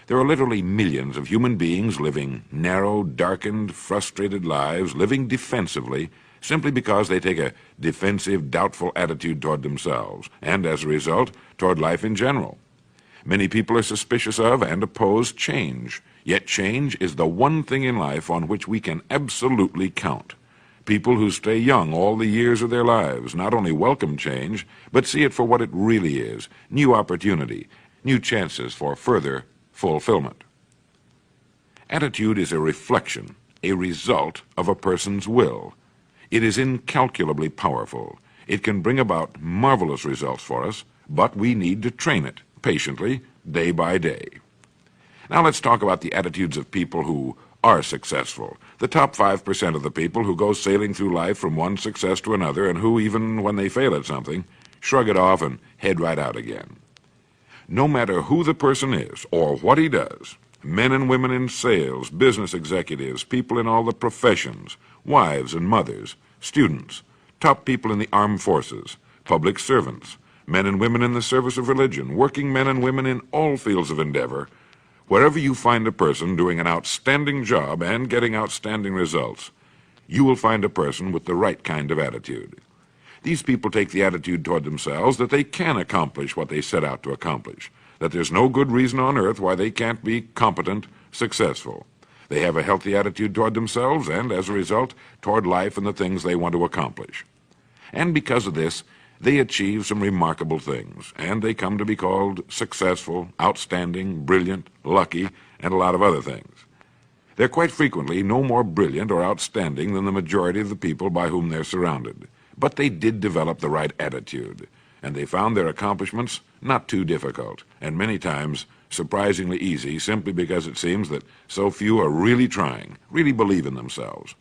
There are literally millions of human beings living narrow, darkened, frustrated lives, living defensively, simply because they take a defensive, doubtful attitude toward themselves, and as a result, toward life in general. Many people are suspicious of and oppose change, yet change is the one thing in life on which we can absolutely count. People who stay young all the years of their lives not only welcome change, but see it for what it really is, new opportunity, new chances for further fulfillment. Attitude is a reflection, a result of a person's will. It is incalculably powerful. It can bring about marvelous results for us, but we need to train it patiently, day by day. Now let's talk about the attitudes of people who are successful. The top 5% of the people who go sailing through life from one success to another and who, even when they fail at something, shrug it off and head right out again. No matter who the person is or what he does, men and women in sales, business executives, people in all the professions, wives and mothers, students, top people in the armed forces, public servants, men and women in the service of religion, working men and women in all fields of endeavor, wherever you find a person doing an outstanding job and getting outstanding results, you will find a person with the right kind of attitude. These people take the attitude toward themselves that they can accomplish what they set out to accomplish, that there's no good reason on earth why they can't be competent, successful. They have a healthy attitude toward themselves and, as a result, toward life and the things they want to accomplish. And because of this, they achieve some remarkable things, and they come to be called successful, outstanding, brilliant, lucky, and a lot of other things. They're quite frequently no more brilliant or outstanding than the majority of the people by whom they're surrounded. But they did develop the right attitude, and they found their accomplishments not too difficult, and many times surprisingly easy, simply because it seems that so few are really trying, really believe in themselves.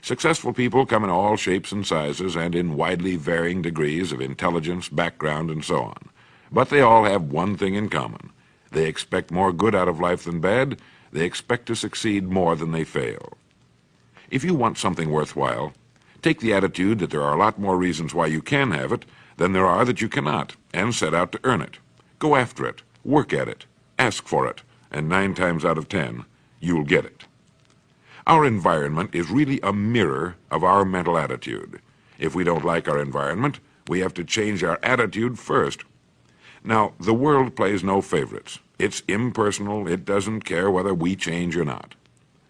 Successful people come in all shapes and sizes and in widely varying degrees of intelligence, background, and so on. But they all have one thing in common. They expect more good out of life than bad. They expect to succeed more than they fail. If you want something worthwhile, take the attitude that there are a lot more reasons why you can have it than there are that you cannot, and set out to earn it. Go after it, work at it, ask for it, and 9 times out of 10, you'll get it. Our environment is really a mirror of our mental attitude. If we don't like our environment, we have to change our attitude first. Now, the world plays no favorites. It's impersonal. It doesn't care whether we change or not.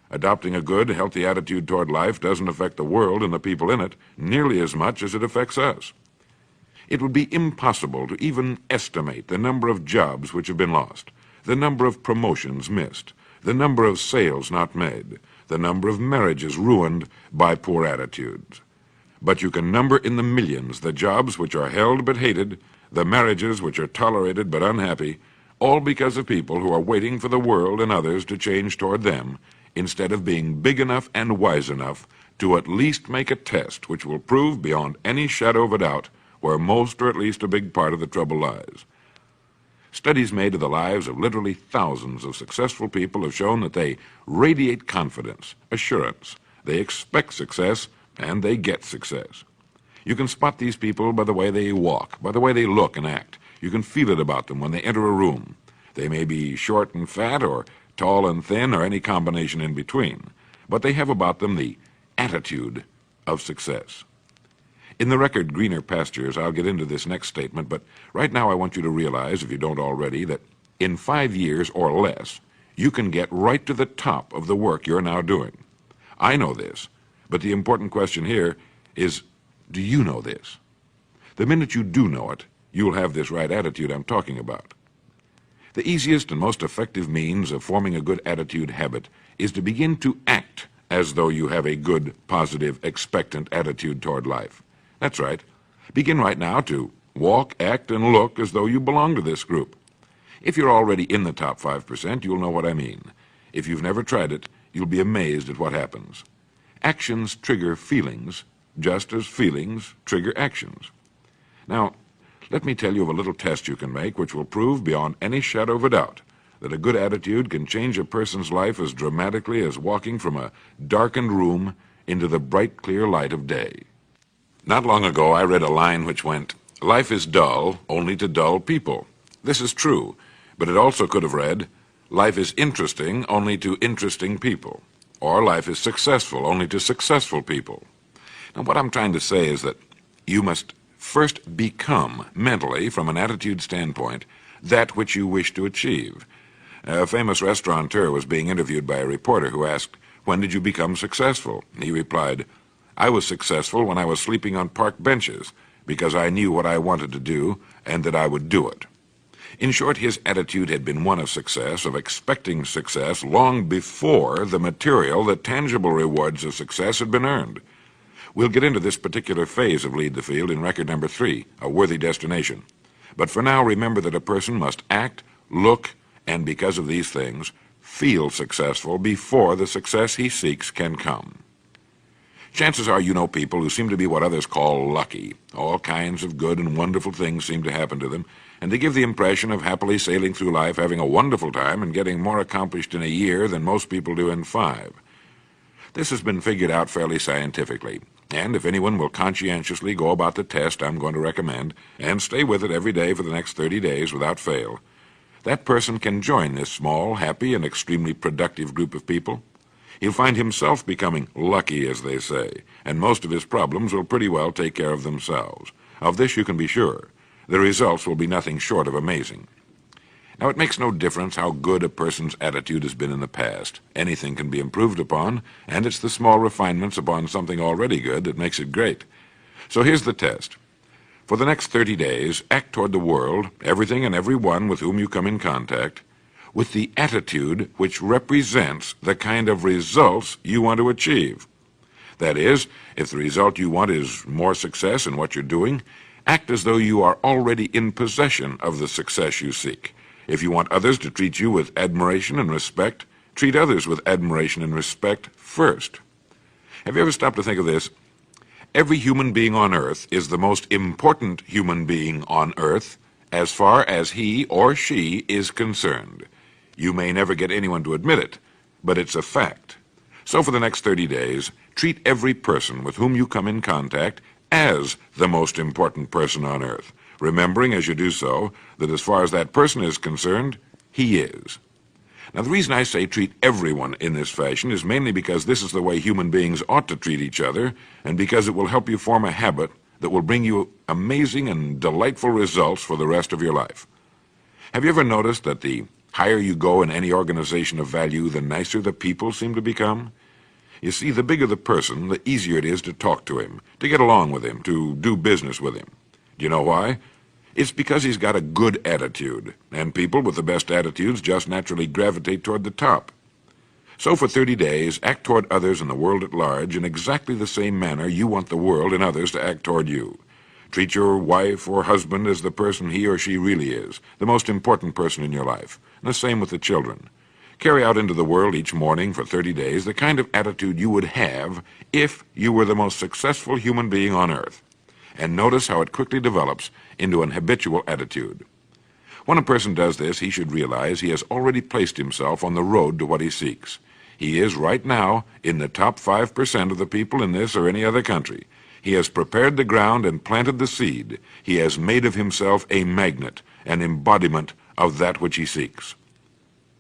Adopting a good, healthy attitude toward life doesn't affect the world and the people in it nearly as much as it affects us. It would be impossible to even estimate the number of jobs which have been lost, the number of promotions missed, the number of sales not made, the number of marriages ruined by poor attitudes. But you can number in the millions the jobs which are held but hated, the marriages which are tolerated but unhappy, all because of people who are waiting for the world and others to change toward them, instead of being big enough and wise enough to at least make a test which will prove beyond any shadow of a doubt where most or at least a big part of the trouble lies. Studies made of the lives of literally thousands of successful people have shown that they radiate confidence, assurance, they expect success, and they get success. You can spot these people by the way they walk, by the way they look and act. You can feel it about them when they enter a room. They may be short and fat, or tall and thin, or any combination in between, but they have about them the attitude of success. In the record Greener Pastures, I'll get into this next statement, but right now I want you to realize, if you don't already, that in 5 years or less, you can get right to the top of the work you're now doing. I know this, but the important question here is, do you know this? The minute you do know it, you'll have this right attitude I'm talking about. The easiest and most effective means of forming a good attitude habit is to begin to act as though you have a good, positive, expectant attitude toward life. That's right. Begin right now to walk, act, and look as though you belong to this group. If you're already in the top 5%, you'll know what I mean. If you've never tried it, you'll be amazed at what happens. Actions trigger feelings, just as feelings trigger actions. Now, let me tell you of a little test you can make which will prove beyond any shadow of a doubt that a good attitude can change a person's life as dramatically as walking from a darkened room into the bright, clear light of day. Not long ago, I read a line which went, "Life is dull only to dull people." This is true, but it also could have read, "Life is interesting only to interesting people," or "Life is successful only to successful people." Now, what I'm trying to say is that you must first become, mentally, from an attitude standpoint, that which you wish to achieve. A famous restaurateur was being interviewed by a reporter who asked, "When did you become successful?" He replied, "I was successful when I was sleeping on park benches, because I knew what I wanted to do and that I would do it." In short, his attitude had been one of success, of expecting success, long before the material, the tangible rewards of success had been earned. We'll get into this particular phase of Lead the Field in record number 3, A Worthy Destination. But for now, remember that a person must act, look, and because of these things, feel successful before the success he seeks can come. Chances are you know people who seem to be what others call lucky. All kinds of good and wonderful things seem to happen to them, and they give the impression of happily sailing through life, having a wonderful time, and getting more accomplished in a year than most people do in 5. This has been figured out fairly scientifically, and if anyone will conscientiously go about the test I'm going to recommend, and stay with it every day for the next 30 days without fail, that person can join this small, happy, and extremely productive group of people. He'll find himself becoming lucky, as they say, and most of his problems will pretty well take care of themselves. Of this you can be sure. The results will be nothing short of amazing. Now, it makes no difference how good a person's attitude has been in the past. Anything can be improved upon, and it's the small refinements upon something already good that makes it great. So here's the test. For the next 30 days, act toward the world, everything and everyone with whom you come in contact, with the attitude which represents the kind of results you want to achieve. That is, if the result you want is more success in what you're doing, act as though you are already in possession of the success you seek. If you want others to treat you with admiration and respect, treat others with admiration and respect first. Have you ever stopped to think of this? Every human being on earth is the most important human being on earth as far as he or she is concerned. You may never get anyone to admit it, but it's a fact. So for the next 30 days, treat every person with whom you come in contact as the most important person on earth, remembering as you do so that as far as that person is concerned, he is. Now, the reason I say treat everyone in this fashion is mainly because this is the way human beings ought to treat each other, and because it will help you form a habit that will bring you amazing and delightful results for the rest of your life. Have you ever noticed that the higher you go in any organization of value, the nicer the people seem to become? You see, the bigger the person, the easier it is to talk to him, to get along with him, to do business with him. Do you know why? It's because he's got a good attitude, and people with the best attitudes just naturally gravitate toward the top. So for 30 days, act toward others and the world at large in exactly the same manner you want the world and others to act toward you. Treat your wife or husband as the person he or she really is, the most important person in your life, and the same with the children. Carry out into the world each morning for 30 days the kind of attitude you would have if you were the most successful human being on earth. And notice how it quickly develops into an habitual attitude. When a person does this, he should realize he has already placed himself on the road to what he seeks. He is right now in the top 5% of the people in this or any other country. He has prepared the ground and planted the seed. He has made of himself a magnet, an embodiment of that which he seeks.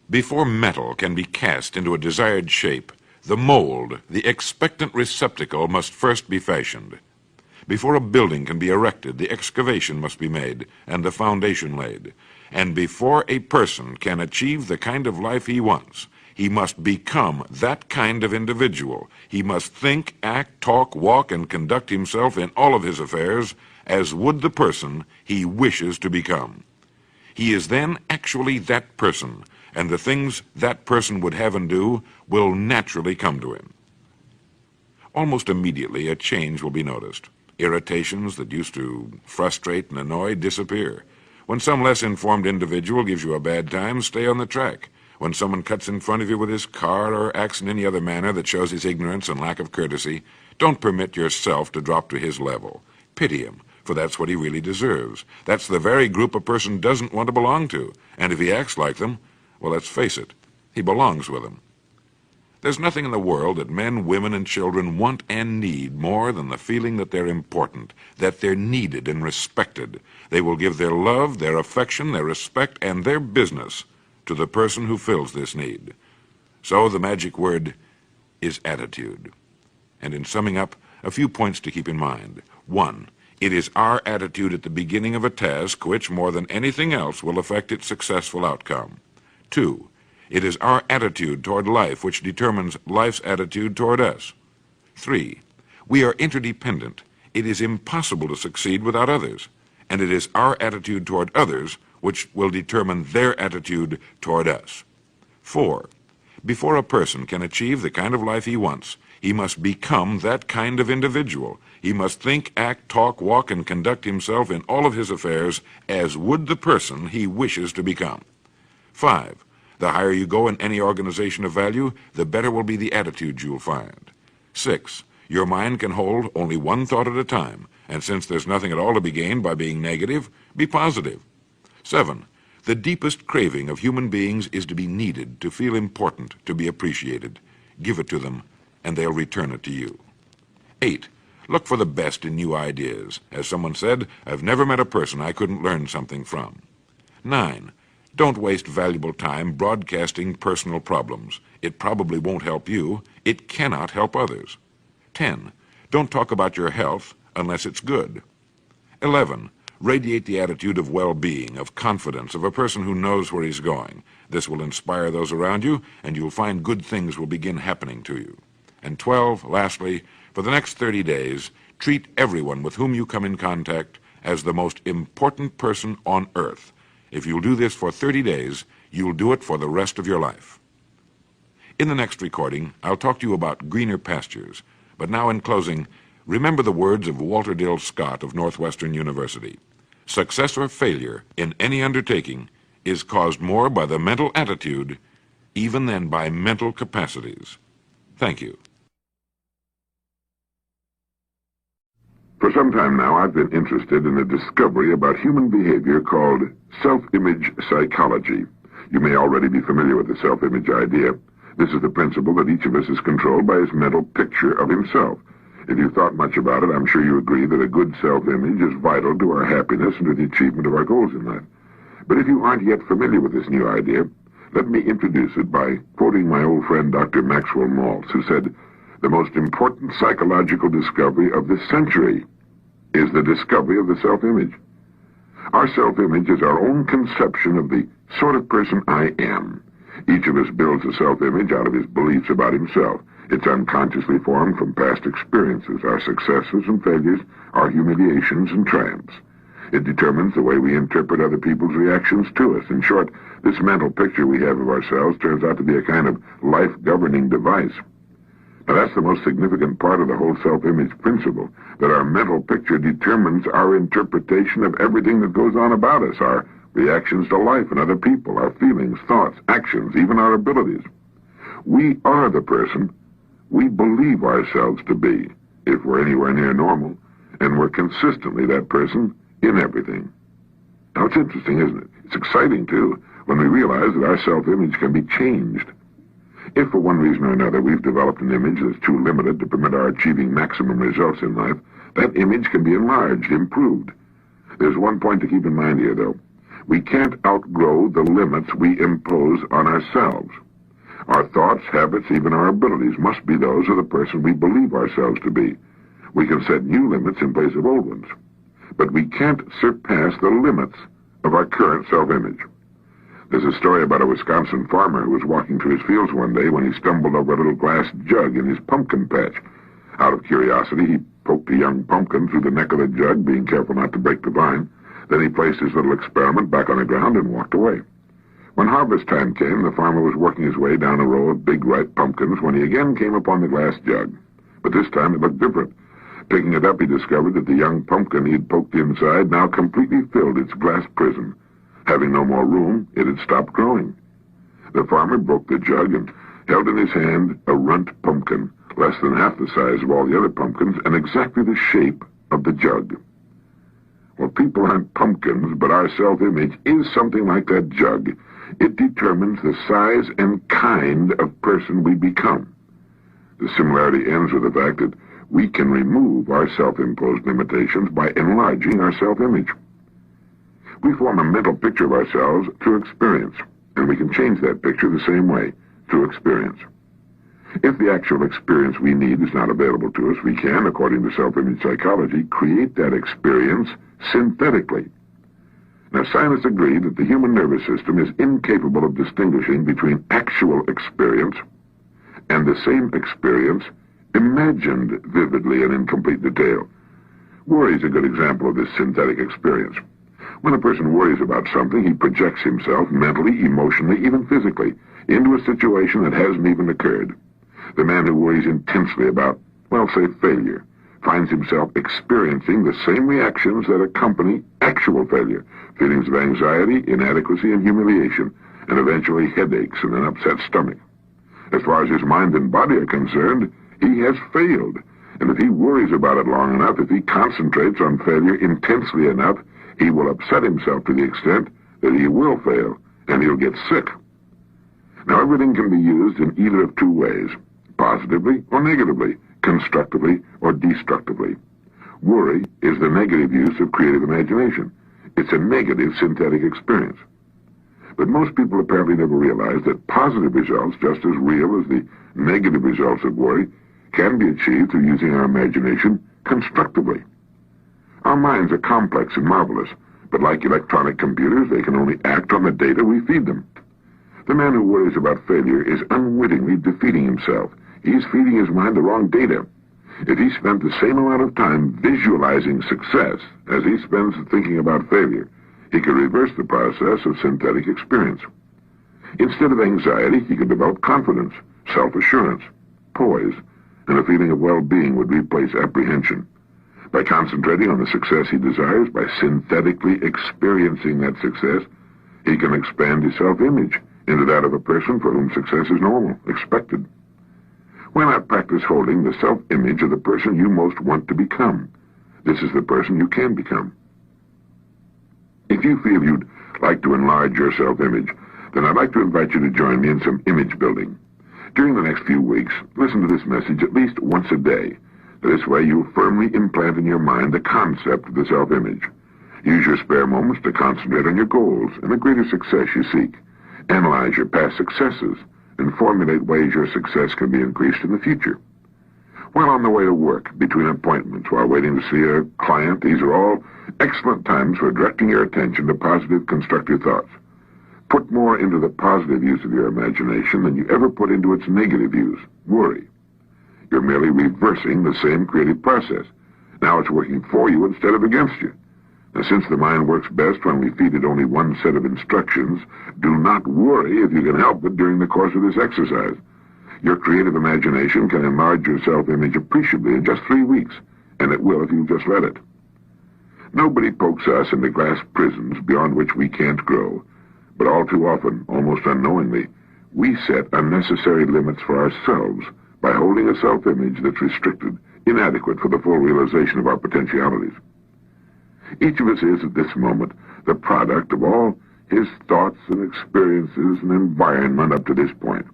Before metal can be cast into a desired shape, the mold, the expectant receptacle, must first be fashioned. Before a building can be erected, the excavation must be made and the foundation laid. And before a person can achieve the kind of life he wants, he must become that kind of individual. He must think, act, talk, walk, and conduct himself in all of his affairs as would the person he wishes to become. He is then actually that person, and the things that person would have and do will naturally come to him. Almost immediately, a change will be noticed. Irritations that used to frustrate and annoy disappear. When some less informed individual gives you a bad time, stay on the track. When someone cuts in front of you with his car or acts in any other manner that shows his ignorance and lack of courtesy, don't permit yourself to drop to his level. Pity him, for that's what he really deserves. That's the very group a person doesn't want to belong to, and if he acts like them, well, let's face it, he belongs with them. There's nothing in the world that men, women, and children want and need more than the feeling that they're important, that they're needed and respected. They will give their love, their affection, their respect, and their business to the person who fills this need. So the magic word is attitude. And in summing up, a few points to keep in mind. 1, it is our attitude at the beginning of a task which, more than anything else, will affect its successful outcome. 2, it is our attitude toward life which determines life's attitude toward us. 3, we are interdependent. It is impossible to succeed without others, and it is our attitude toward others which will determine their attitude toward us. 4, before a person can achieve the kind of life he wants, he must become that kind of individual. He must think, act, talk, walk, and conduct himself in all of his affairs as would the person he wishes to become. 5, the higher you go in any organization of value, the better will be the attitude you'll find. 6, your mind can hold only one thought at a time, and since there's nothing at all to be gained by being negative, be positive. 7, the deepest craving of human beings is to be needed, to feel important, to be appreciated. Give it to them, and they'll return it to you. 8, look for the best in new ideas. As someone said, I've never met a person I couldn't learn something from. 9, don't waste valuable time broadcasting personal problems. It probably won't help you. It cannot help others. 10, don't talk about your health unless it's good. 11, radiate the attitude of well-being, of confidence, of a person who knows where he's going. This will inspire those around you, and you'll find good things will begin happening to you. And 12, lastly, for the next 30 days, treat everyone with whom you come in contact as the most important person on earth. If you'll do this for 30 days, you'll do it for the rest of your life. In the next recording, I'll talk to you about greener pastures. But now in closing, remember the words of Walter Dill Scott of Northwestern University. Success or failure in any undertaking is caused more by the mental attitude even than by mental capacities. Thank you.
For some time now, I've been interested in a discovery about human behavior called self-image psychology. You may already be familiar with the self-image idea. This is the principle that each of us is controlled by his mental picture of himself. If you've thought much about it, I'm sure you agree that a good self-image is vital to our happiness and to the achievement of our goals in life. But if you aren't yet familiar with this new idea, let me introduce it by quoting my old friend Dr. Maxwell Maltz, who said, "The most important psychological discovery of this century is the discovery of the self-image." Our self-image is our own conception of the sort of person I am. Each of us builds a self-image out of his beliefs about himself. It's unconsciously formed from past experiences, our successes and failures, our humiliations and triumphs. It determines the way we interpret other people's reactions to us. In short, this mental picture we have of ourselves turns out to be a kind of life-governing device. Now, that's the most significant part of the whole self-image principle, that our mental picture determines our interpretation of everything that goes on about us, our reactions to life and other people, our feelings, thoughts, actions, even our abilities. We are the person we believe ourselves to be, if we're anywhere near normal, and we're consistently that person in everything. Now, it's interesting, isn't it? It's exciting, too, when we realize that our self-image can be changed. If for one reason or another we've developed an image that's too limited to permit our achieving maximum results in life, that image can be enlarged, improved. There's one point to keep in mind here, though. We can't outgrow the limits we impose on ourselves. Our thoughts, habits, even our abilities must be those of the person we believe ourselves to be. We can set new limits in place of old ones, but we can't surpass the limits of our current self-image. There's a story about a Wisconsin farmer who was walking through his fields one day when he stumbled over a little glass jug in his pumpkin patch. Out of curiosity, he poked a young pumpkin through the neck of the jug, being careful not to break the vine. Then he placed his little experiment back on the ground and walked away. When harvest time came, the farmer was working his way down a row of big ripe pumpkins when he again came upon the glass jug. But this time it looked different. Picking it up, he discovered that the young pumpkin he had poked inside now completely filled its glass prison. Having no more room, it had stopped growing. The farmer broke the jug and held in his hand a runt pumpkin, less than half the size of all the other pumpkins and exactly the shape of the jug. Well, people aren't pumpkins, but our self-image is something like that jug. It determines the size and kind of person we become. The similarity ends with the fact that we can remove our self-imposed limitations by enlarging our self-image. We form a mental picture of ourselves through experience, and we can change that picture the same way, through experience. If the actual experience we need is not available to us, we can, according to self-image psychology, create that experience synthetically. Now, scientists agree that the human nervous system is incapable of distinguishing between actual experience and the same experience imagined vividly and in complete detail. Worry is a good example of this synthetic experience. When a person worries about something, he projects himself mentally, emotionally, even physically, into a situation that hasn't even occurred. The man who worries intensely about, well, say, failure, finds himself experiencing the same reactions that accompany actual failure, feelings of anxiety, inadequacy, and humiliation, and eventually headaches and an upset stomach. As far as his mind and body are concerned, he has failed, and if he worries about it long enough, if he concentrates on failure intensely enough, he will upset himself to the extent that he will fail, and he'll get sick. Now, everything can be used in either of two ways, positively or negatively, constructively or destructively. Worry is the negative use of creative imagination. It's a negative synthetic experience. But most people apparently never realize that positive results, just as real as the negative results of worry, can be achieved through using our imagination constructively. Our minds are complex and marvelous, but like electronic computers, they can only act on the data we feed them. The man who worries about failure is unwittingly defeating himself. He's feeding his mind the wrong data. If he spent the same amount of time visualizing success as he spends thinking about failure, he could reverse the process of synthetic experience. Instead of anxiety, he could develop confidence, self-assurance, poise, and a feeling of well-being would replace apprehension. By concentrating on the success he desires, by synthetically experiencing that success, he can expand his self-image into that of a person for whom success is normal, expected. Why not practice holding the self-image of the person you most want to become? This is the person you can become. If you feel you'd like to enlarge your self-image, then I'd like to invite you to join me in some image building. During the next few weeks, listen to this message at least once a day. This way you'll firmly implant in your mind the concept of the self-image. Use your spare moments to concentrate on your goals and the greater success you seek. Analyze your past successes and formulate ways your success can be increased in the future. While on the way to work, between appointments, while waiting to see a client, these are all excellent times for directing your attention to positive, constructive thoughts. Put more into the positive use of your imagination than you ever put into its negative use, worry. You're merely reversing the same creative process. Now it's working for you instead of against you. Now, since the mind works best when we feed it only one set of instructions, do not worry if you can help it during the course of this exercise. Your creative imagination can enlarge your self-image appreciably in just 3 weeks, and it will if you just let it. Nobody pokes us into glass prisons beyond which we can't grow, but all too often, almost unknowingly, we set unnecessary limits for ourselves by holding a self-image that's restricted, inadequate for the full realization of our potentialities. Each of us is, at this moment, the product of all his thoughts and experiences and environment up to this point.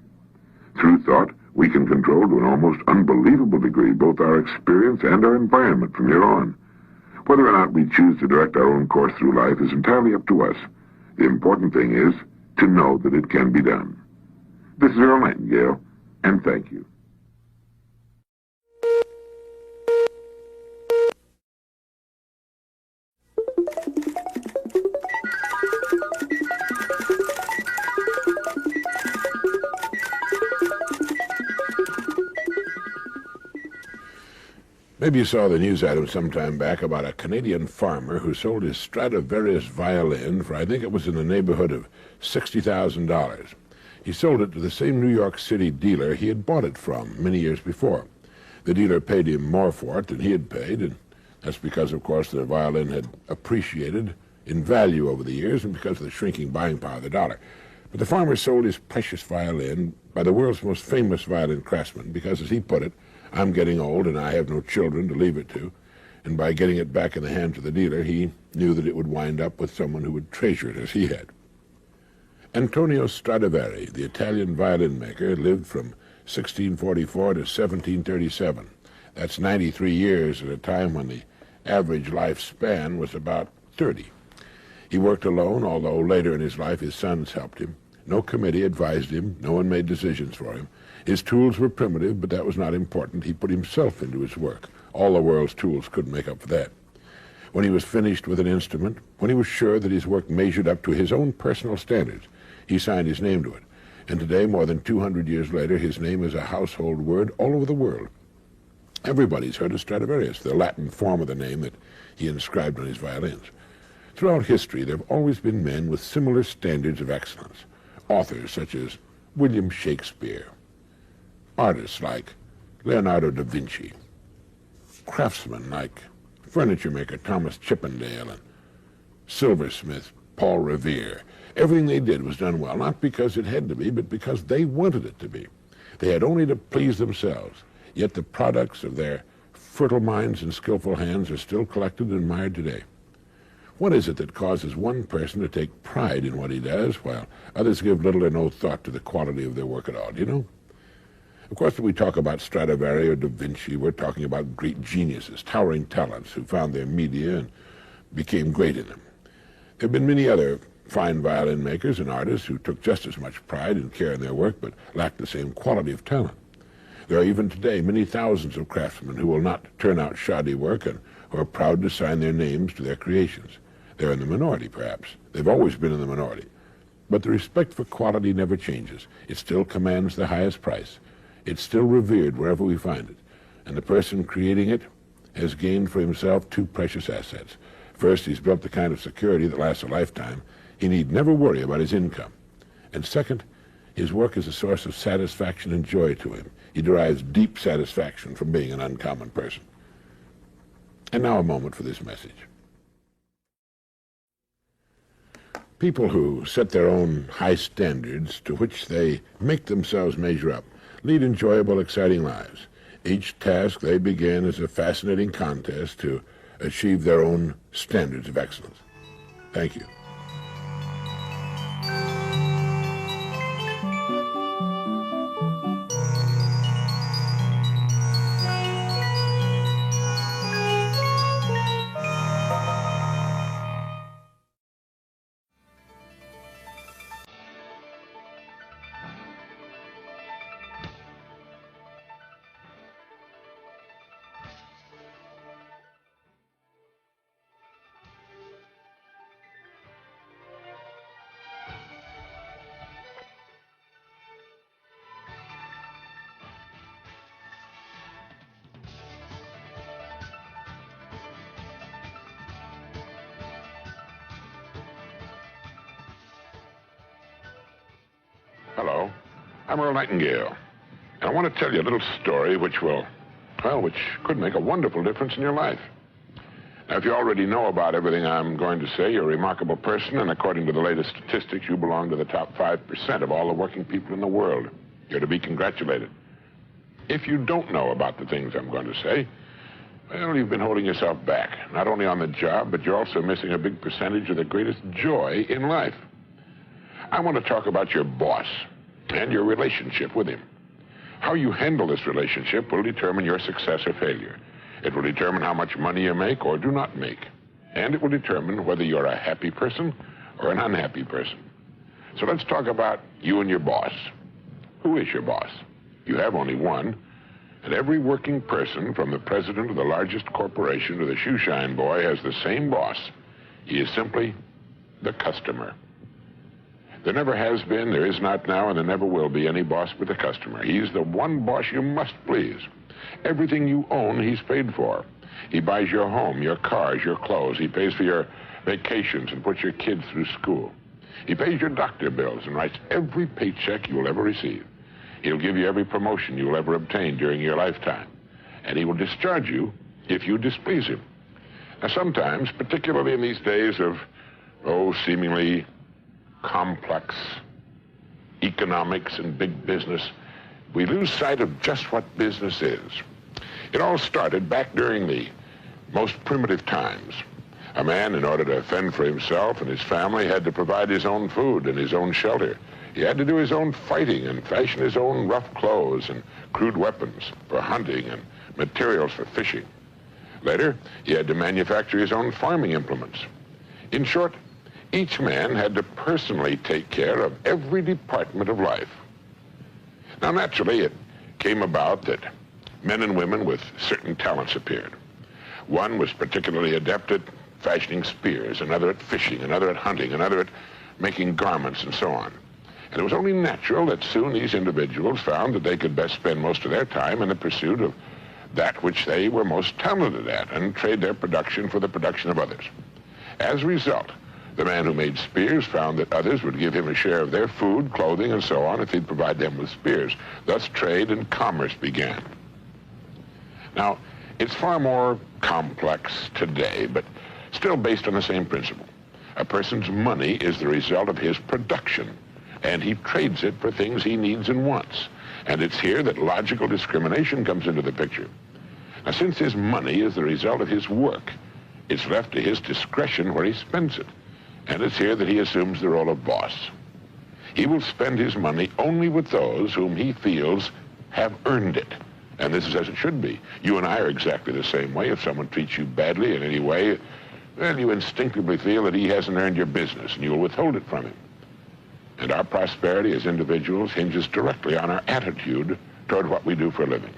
Through thought, we can control to an almost unbelievable degree both our experience and our environment from here on. Whether or not we choose to direct our own course through life is entirely up to us. The important thing is to know that it can be done. This is Earl Nightingale, and thank you.
Maybe you saw the news item some time back about a Canadian farmer who sold his Stradivarius violin for, I think it was in the neighborhood of $60,000. He sold it to the same New York City dealer he had bought it from many years before. The dealer paid him more for it than he had paid, and that's because, of course, the violin had appreciated in value over the years and because of the shrinking buying power of the dollar. But the farmer sold his precious violin by the world's most famous violin craftsman because, as he put it, I'm getting old and I have no children to leave it to. And by getting it back in the hands of the dealer, he knew that it would wind up with someone who would treasure it as he had. Antonio Stradivari, the Italian violin maker, lived from 1644 to 1737. That's 93 years at a time when the average lifespan was about 30. He worked alone, although later in his life his sons helped him. No committee advised him. No one made decisions for him. His tools were primitive, but that was not important. He put himself into his work. All the world's tools couldn't make up for that. When he was finished with an instrument, when he was sure that his work measured up to his own personal standards, he signed his name to it. And today, more than 200 years later, his name is a household word all over the world. Everybody's heard of Stradivarius, the Latin form of the name that he inscribed on his violins. Throughout history, there have always been men with similar standards of excellence. Authors such as William Shakespeare, artists like Leonardo da Vinci, craftsmen like furniture maker Thomas Chippendale and silversmith Paul Revere. Everything they did was done well, not because it had to be, but because they wanted it to be. They had only to please themselves, yet the products of their fertile minds and skillful hands are still collected and admired today. What is it that causes one person to take pride in what he does, while others give little or no thought to the quality of their work at all, do you know? Of course, when we talk about Stradivari or Da Vinci, we're talking about great geniuses, towering talents who found their media and became great in them. There have been many other fine violin makers and artists who took just as much pride and care in their work, but lacked the same quality of talent. There are even today many thousands of craftsmen who will not turn out shoddy work and who are proud to sign their names to their creations. They're in the minority, perhaps. They've always been in the minority. But the respect for quality never changes. It still commands the highest price. It's still revered wherever we find it. And the person creating it has gained for himself two precious assets. First, he's built the kind of security that lasts a lifetime. He need never worry about his income. And second, his work is a source of satisfaction and joy to him. He derives deep satisfaction from being an uncommon person. And now a moment for this message. People who set their own high standards to which they make themselves measure up lead enjoyable, exciting lives. Each task they begin is a fascinating contest to achieve their own standards of excellence. Thank you. Hello, I'm Earl Nightingale, and I want to tell you a little story which could make a wonderful difference in your life. Now, if you already know about everything I'm going to say, you're a remarkable person, and according to the latest statistics, you belong to the top 5% of all the working people in the world. You're to be congratulated. If you don't know about the things I'm going to say, well, you've been holding yourself back, not only on the job, but you're also missing a big percentage of the greatest joy in life. I want to talk about your boss and your relationship with him. How you handle this relationship will determine your success or failure. It will determine how much money you make or do not make. And it will determine whether you're a happy person or an unhappy person. So let's talk about you and your boss. Who is your boss? You have only one. And every working person, from the president of the largest corporation to the shoeshine boy, has the same boss. He is simply the customer. There never has been, there is not now, and there never will be any boss but the customer. He's the one boss you must please. Everything you own, he's paid for. He buys your home, your cars, your clothes. He pays for your vacations and puts your kids through school. He pays your doctor bills and writes every paycheck you'll ever receive. He'll give you every promotion you'll ever obtain during your lifetime.
and he will discharge you if you displease him. Now, sometimes, particularly in these days of, seemingly complex economics and big business, we lose sight of just what business is. It all started back during the most primitive times. A man, in order to fend for himself and his family, had to provide his own food and his own shelter. He had to do his own fighting and fashion his own rough clothes and crude weapons for hunting and materials for fishing. Later, he had to manufacture his own farming implements. In short, each man had to personally take care of every department of life. Now, naturally, it came about that men and women with certain talents appeared. One was particularly adept at fashioning spears, another at fishing, another at hunting, another at making garments, and so on. And it was only natural that soon these individuals found that they could best spend most of their time in the pursuit of that which they were most talented at and trade their production for the production of others. As a result, the man who made spears found that others would give him a share of their food, clothing, and so on if he'd provide them with spears. Thus, trade and commerce began. Now, it's far more complex today, but still based on the same principle. A person's money is the result of his production, and he trades it for things he needs and wants. And it's here that logical discrimination comes into the picture. Now, since his money is the result of his work, it's left to his discretion where he spends it. And it's here that he assumes the role of boss. He will spend his money only with those whom he feels have earned it. And this is as it should be. You and I are exactly the same way. If someone treats you badly in any way, well, you instinctively feel that he hasn't earned your business, and you will withhold it from him. And our prosperity as individuals hinges directly on our attitude toward what we do for a living.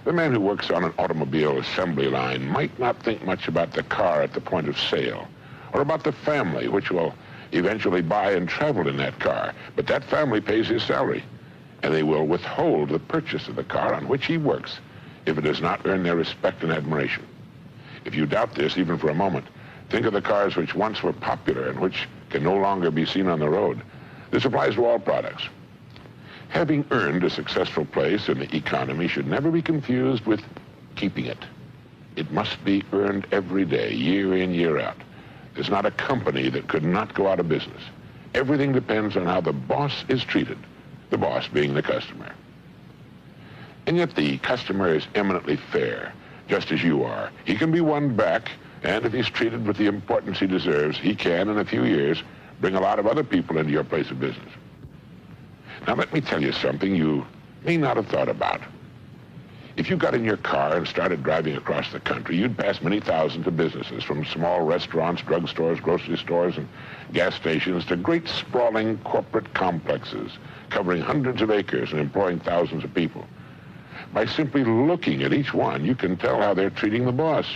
The man who works on an automobile assembly line might not think much about the car at the point of sale, or about the family which will eventually buy and travel in that car. But that family pays his salary, and they will withhold the purchase of the car on which he works if it does not earn their respect and admiration. If you doubt this, even for a moment, think of the cars which once were popular and which can no longer be seen on the road. This applies to all products. Having earned a successful place in the economy should never be confused with keeping it. It must be earned every day, year in, year out. There's not a company that could not go out of business. Everything depends on how the boss is treated, the boss being the customer. And yet the customer is eminently fair, just as you are. He can be won back, and if he's treated with the importance he deserves, he can, in a few years, bring a lot of other people into your place of business. Now, let me tell you something you may not have thought about. If you got in your car and started driving across the country, you'd pass many thousands of businesses, from small restaurants, drugstores, grocery stores, and gas stations to great sprawling corporate complexes covering hundreds of acres and employing thousands of people. By simply looking at each one, you can tell how they're treating the boss.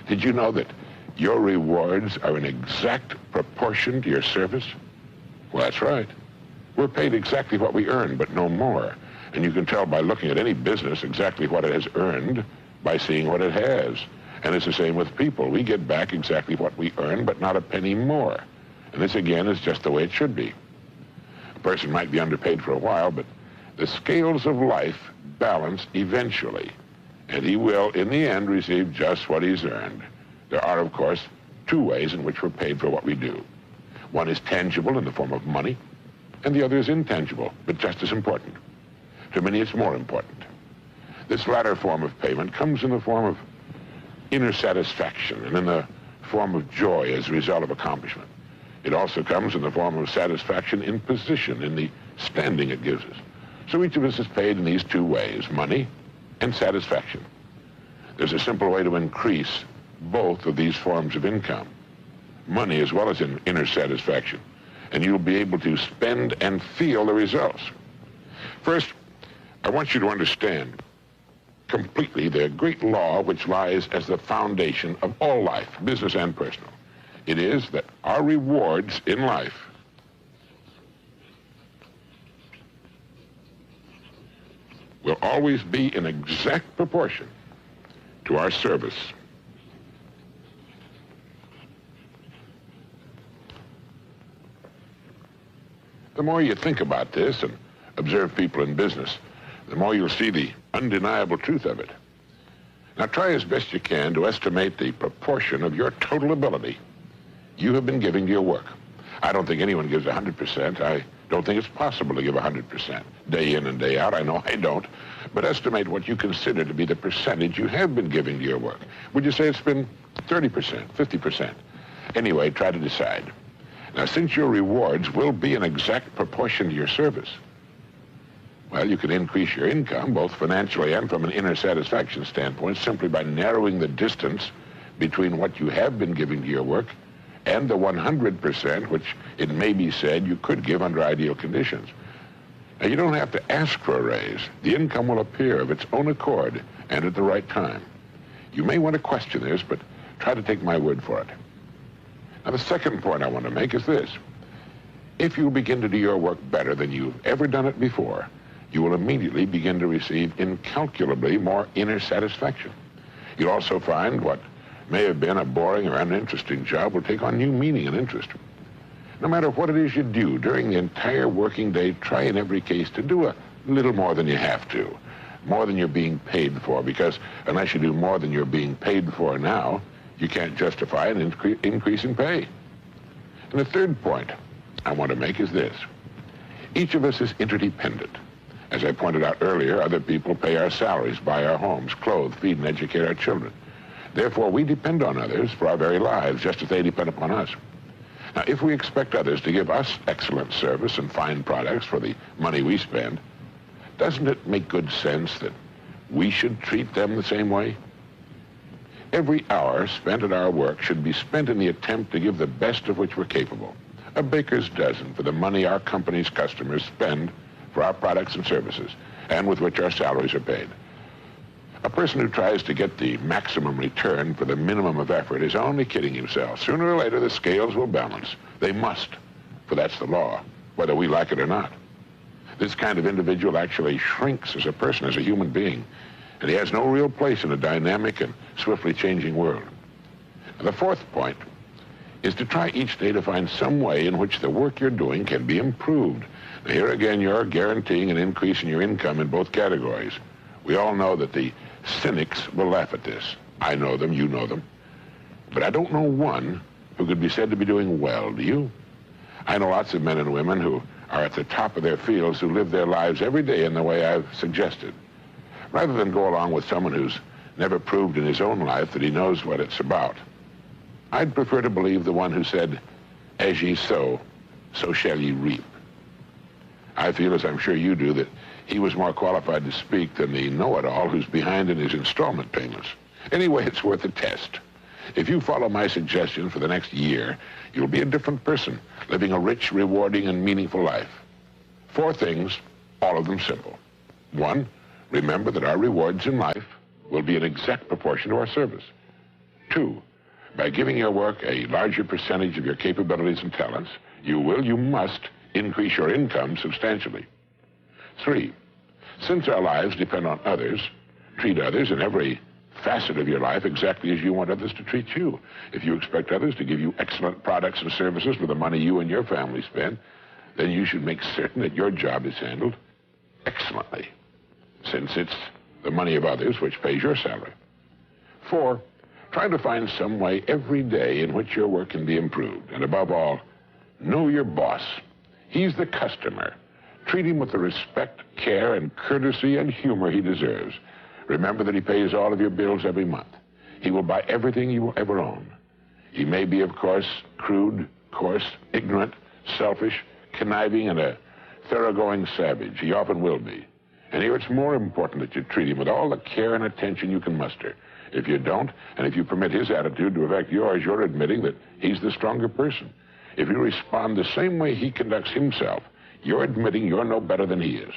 Did you know that your rewards are in exact proportion to your service? Well, that's right. We're paid exactly what we earn, but no more. And you can tell by looking at any business exactly what it has earned by seeing what it has. And it's the same with people. We get back exactly what we earn, but not a penny more. And this, again, is just the way it should be. A person might be underpaid for a while, but the scales of life balance eventually. And he will, in the end, receive just what he's earned. There are, of course, two ways in which we're paid for what we do. One is tangible in the form of money, and the other is intangible, but just as important. To many, it's more important. This latter form of payment comes in the form of inner satisfaction and in the form of joy as a result of accomplishment. It also comes in the form of satisfaction in position, in the standing it gives us. So each of us is paid in these two ways, money and satisfaction. There's a simple way to increase both of these forms of income, money as well as in inner satisfaction, and you'll be able to spend and feel the results. First, I want you to understand completely the great law which lies as the foundation of all life, business and personal. It is that our rewards in life will always be in exact proportion to our service. The more you think about this and observe people in business, the more you'll see the undeniable truth of it. Now try as best you can to estimate the proportion of your total ability you have been giving to your work. I don't think anyone gives 100%. I don't think it's possible to give 100%. Day in and day out, I know I don't. But estimate what you consider to be the percentage you have been giving to your work. Would you say it's been 30%, 50%? Anyway, try to decide. Now, since your rewards will be an exact proportion to your service, well, you can increase your income, both financially and from an inner satisfaction standpoint, simply by narrowing the distance between what you have been giving to your work and the 100%, which it may be said you could give under ideal conditions. Now, you don't have to ask for a raise. The income will appear of its own accord and at the right time. You may want to question this, but try to take my word for it. Now, the second point I want to make is this. If you begin to do your work better than you've ever done it before, you will immediately begin to receive incalculably more inner satisfaction. You'll also find what may have been a boring or uninteresting job will take on new meaning and interest. No matter what it is you do during the entire working day, try in every case to do a little more than you have to, more than you're being paid for, because unless you do more than you're being paid for now, you can't justify an increase in pay. And the third point I want to make is this. Each of us is interdependent. As I pointed out earlier, other people pay our salaries, buy our homes, clothe, feed, and educate our children. Therefore, we depend on others for our very lives, just as they depend upon us. Now, if we expect others to give us excellent service and fine products for the money we spend, doesn't it make good sense that we should treat them the same way? Every hour spent at our work should be spent in the attempt to give the best of which we're capable. A baker's dozen for the money our company's customers spend for our products and services, and with which our salaries are paid. A person who tries to get the maximum return for the minimum of effort is only kidding himself. Sooner or later, the scales will balance. They must, for that's the law, whether we like it or not. This kind of individual actually shrinks as a person, as a human being, and he has no real place in a dynamic and swiftly changing world. And the fourth point is to try each day to find some way in which the work you're doing can be improved. Now, here again, you're guaranteeing an increase in your income in both categories. We all know that the cynics will laugh at this. I know them, you know them. But I don't know one who could be said to be doing well, do you? I know lots of men and women who are at the top of their fields who live their lives every day in the way I've suggested. Rather than go along with someone who's never proved in his own life that he knows what it's about, I'd prefer to believe the one who said, "As ye sow, so shall ye reap." I feel, as I'm sure you do, that he was more qualified to speak than the know-it-all who's behind in his installment payments. Anyway, it's worth a test. If you follow my suggestion for the next year, you'll be a different person, living a rich, rewarding, and meaningful life. 4 things, all of them simple. 1, remember that our rewards in life will be an exact proportion to our service. 2, by giving your work a larger percentage of your capabilities and talents, you must increase your income substantially. 3, since our lives depend on others, treat others in every facet of your life exactly as you want others to treat you. If you expect others to give you excellent products and services for the money you and your family spend, then you should make certain that your job is handled excellently, since it's the money of others which pays your salary. 4, try to find some way every day in which your work can be improved. And above all, know your boss. He's the customer. Treat him with the respect, care, and courtesy and humor he deserves. Remember that he pays all of your bills every month. He will buy everything you will ever own. He may be, of course, crude, coarse, ignorant, selfish, conniving, and a thoroughgoing savage. He often will be. And here it's more important that you treat him with all the care and attention you can muster. If you don't, and if you permit his attitude to affect yours, you're admitting that he's the stronger person. If you respond the same way he conducts himself, you're admitting you're no better than he is.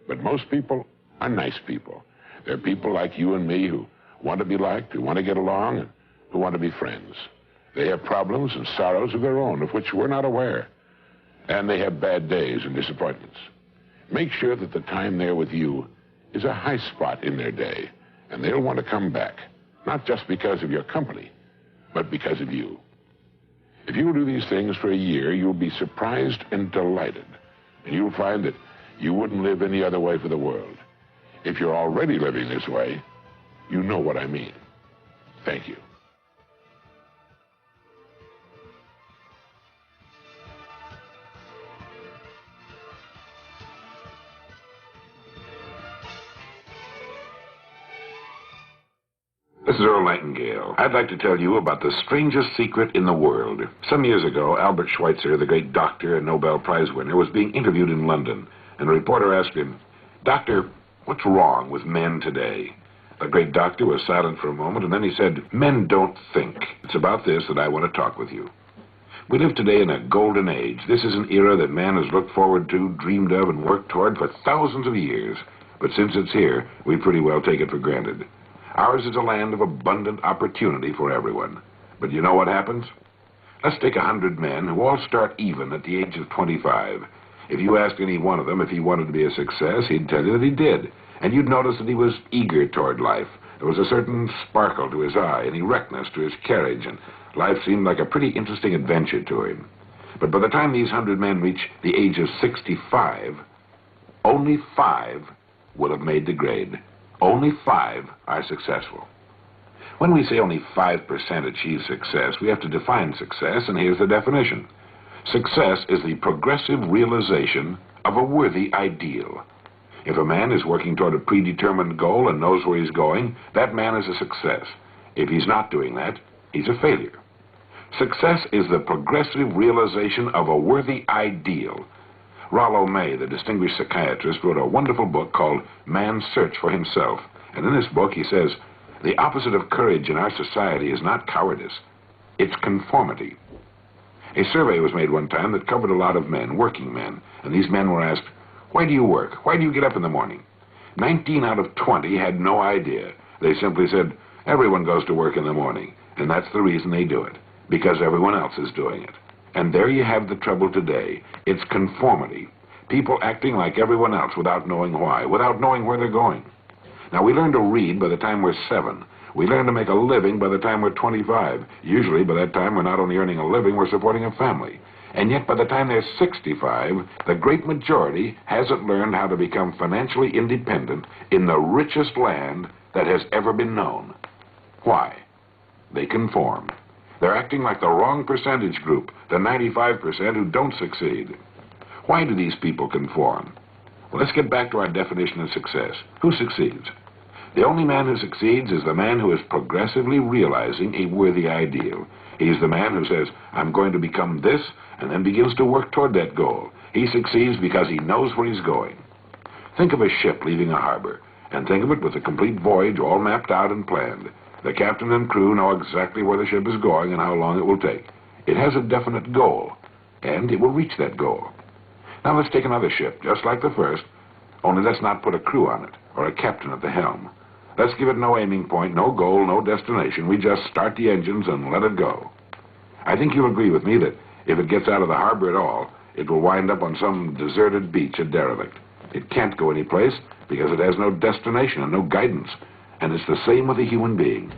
But most people are nice people. They're people like you and me who want to be liked, who want to get along, and who want to be friends. They have problems and sorrows of their own, of which we're not aware. And they have bad days and disappointments. Make sure that the time they're with you is a high spot in their day, and they'll want to come back, not just because of your company, but because of you. If you'll do these things for a year, you'll be surprised and delighted, and you'll find that you wouldn't live any other way for the world. If you're already living this way, you know what I mean. Thank you.
This is Earl Nightingale. I'd like to tell you about the strangest secret in the world. Some years ago, Albert Schweitzer, the great doctor and Nobel Prize winner, was being interviewed in London, and a reporter asked him, "Doctor, what's wrong with men today?" The great doctor was silent for a moment, and then he said, "Men don't think. It's about this that I want to talk with you. We live today in a golden age. This is an era that man has looked forward to, dreamed of, and worked toward for thousands of years. But since it's here, we pretty well take it for granted. Ours is a land of abundant opportunity for everyone. But you know what happens? Let's take 100 men who all start even at the age of 25. If you asked any one of them if he wanted to be a success, he'd tell you that he did. And you'd notice that he was eager toward life. There was a certain sparkle to his eye, an erectness to his carriage, and life seemed like a pretty interesting adventure to him. But by the time these 100 men reach the age of 65, only 5 will have made the grade. Only 5 are successful. When we say only 5% achieve success, we have to define success, and here's the definition. Success is the progressive realization of a worthy ideal. If a man is working toward a predetermined goal and knows where he's going, that man is a success. If he's not doing that, he's a failure. Success is the progressive realization of a worthy ideal. Rollo May, the distinguished psychiatrist, wrote a wonderful book called Man's Search for Himself. And in this book he says, the opposite of courage in our society is not cowardice, it's conformity. A survey was made one time that covered a lot of men, working men, and these men were asked, why do you work? Why do you get up in the morning? 19 out of 20 had no idea. They simply said, everyone goes to work in the morning, and that's the reason they do it, because everyone else is doing it. And there you have the trouble today. It's conformity. People acting like everyone else without knowing why, without knowing where they're going. Now, we learn to read by the time we're 7. We learn to make a living by the time we're 25. Usually, by that time, we're not only earning a living, we're supporting a family. And yet, by the time they're 65, the great majority hasn't learned how to become financially independent in the richest land that has ever been known. Why? They conform. They're acting like the wrong percentage group, the 95% who don't succeed. Why do these people conform? Well, let's get back to our definition of success. Who succeeds? The only man who succeeds is the man who is progressively realizing a worthy ideal. He's the man who says, I'm going to become this, and then begins to work toward that goal. He succeeds because he knows where he's going. Think of a ship leaving a harbor, and think of it with a complete voyage all mapped out and planned. The captain and crew know exactly where the ship is going and how long it will take. It has a definite goal, and it will reach that goal. Now let's take another ship, just like the first, only let's not put a crew on it, or a captain at the helm. Let's give it no aiming point, no goal, no destination. We just start the engines and let it go. I think you'll agree with me that if it gets out of the harbor at all, it will wind up on some deserted beach, a derelict. It can't go anyplace because it has no destination and no guidance. And it's the same with a human being.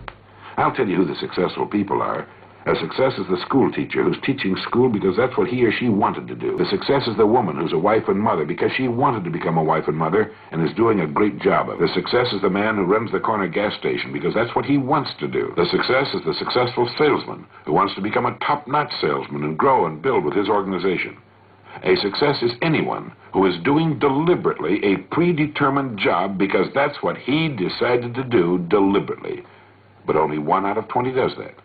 I'll tell you who the successful people are. A success is the school teacher who's teaching school because that's what he or she wanted to do. The success is the woman who's a wife and mother because she wanted to become a wife and mother and is doing a great job of it. The success is the man who runs the corner gas station because that's what he wants to do. The success is the successful salesman who wants to become a top-notch salesman and grow and build with his organization. A success is anyone who is doing deliberately a predetermined job because that's what he decided to do deliberately. But only 1 out of 20 does that.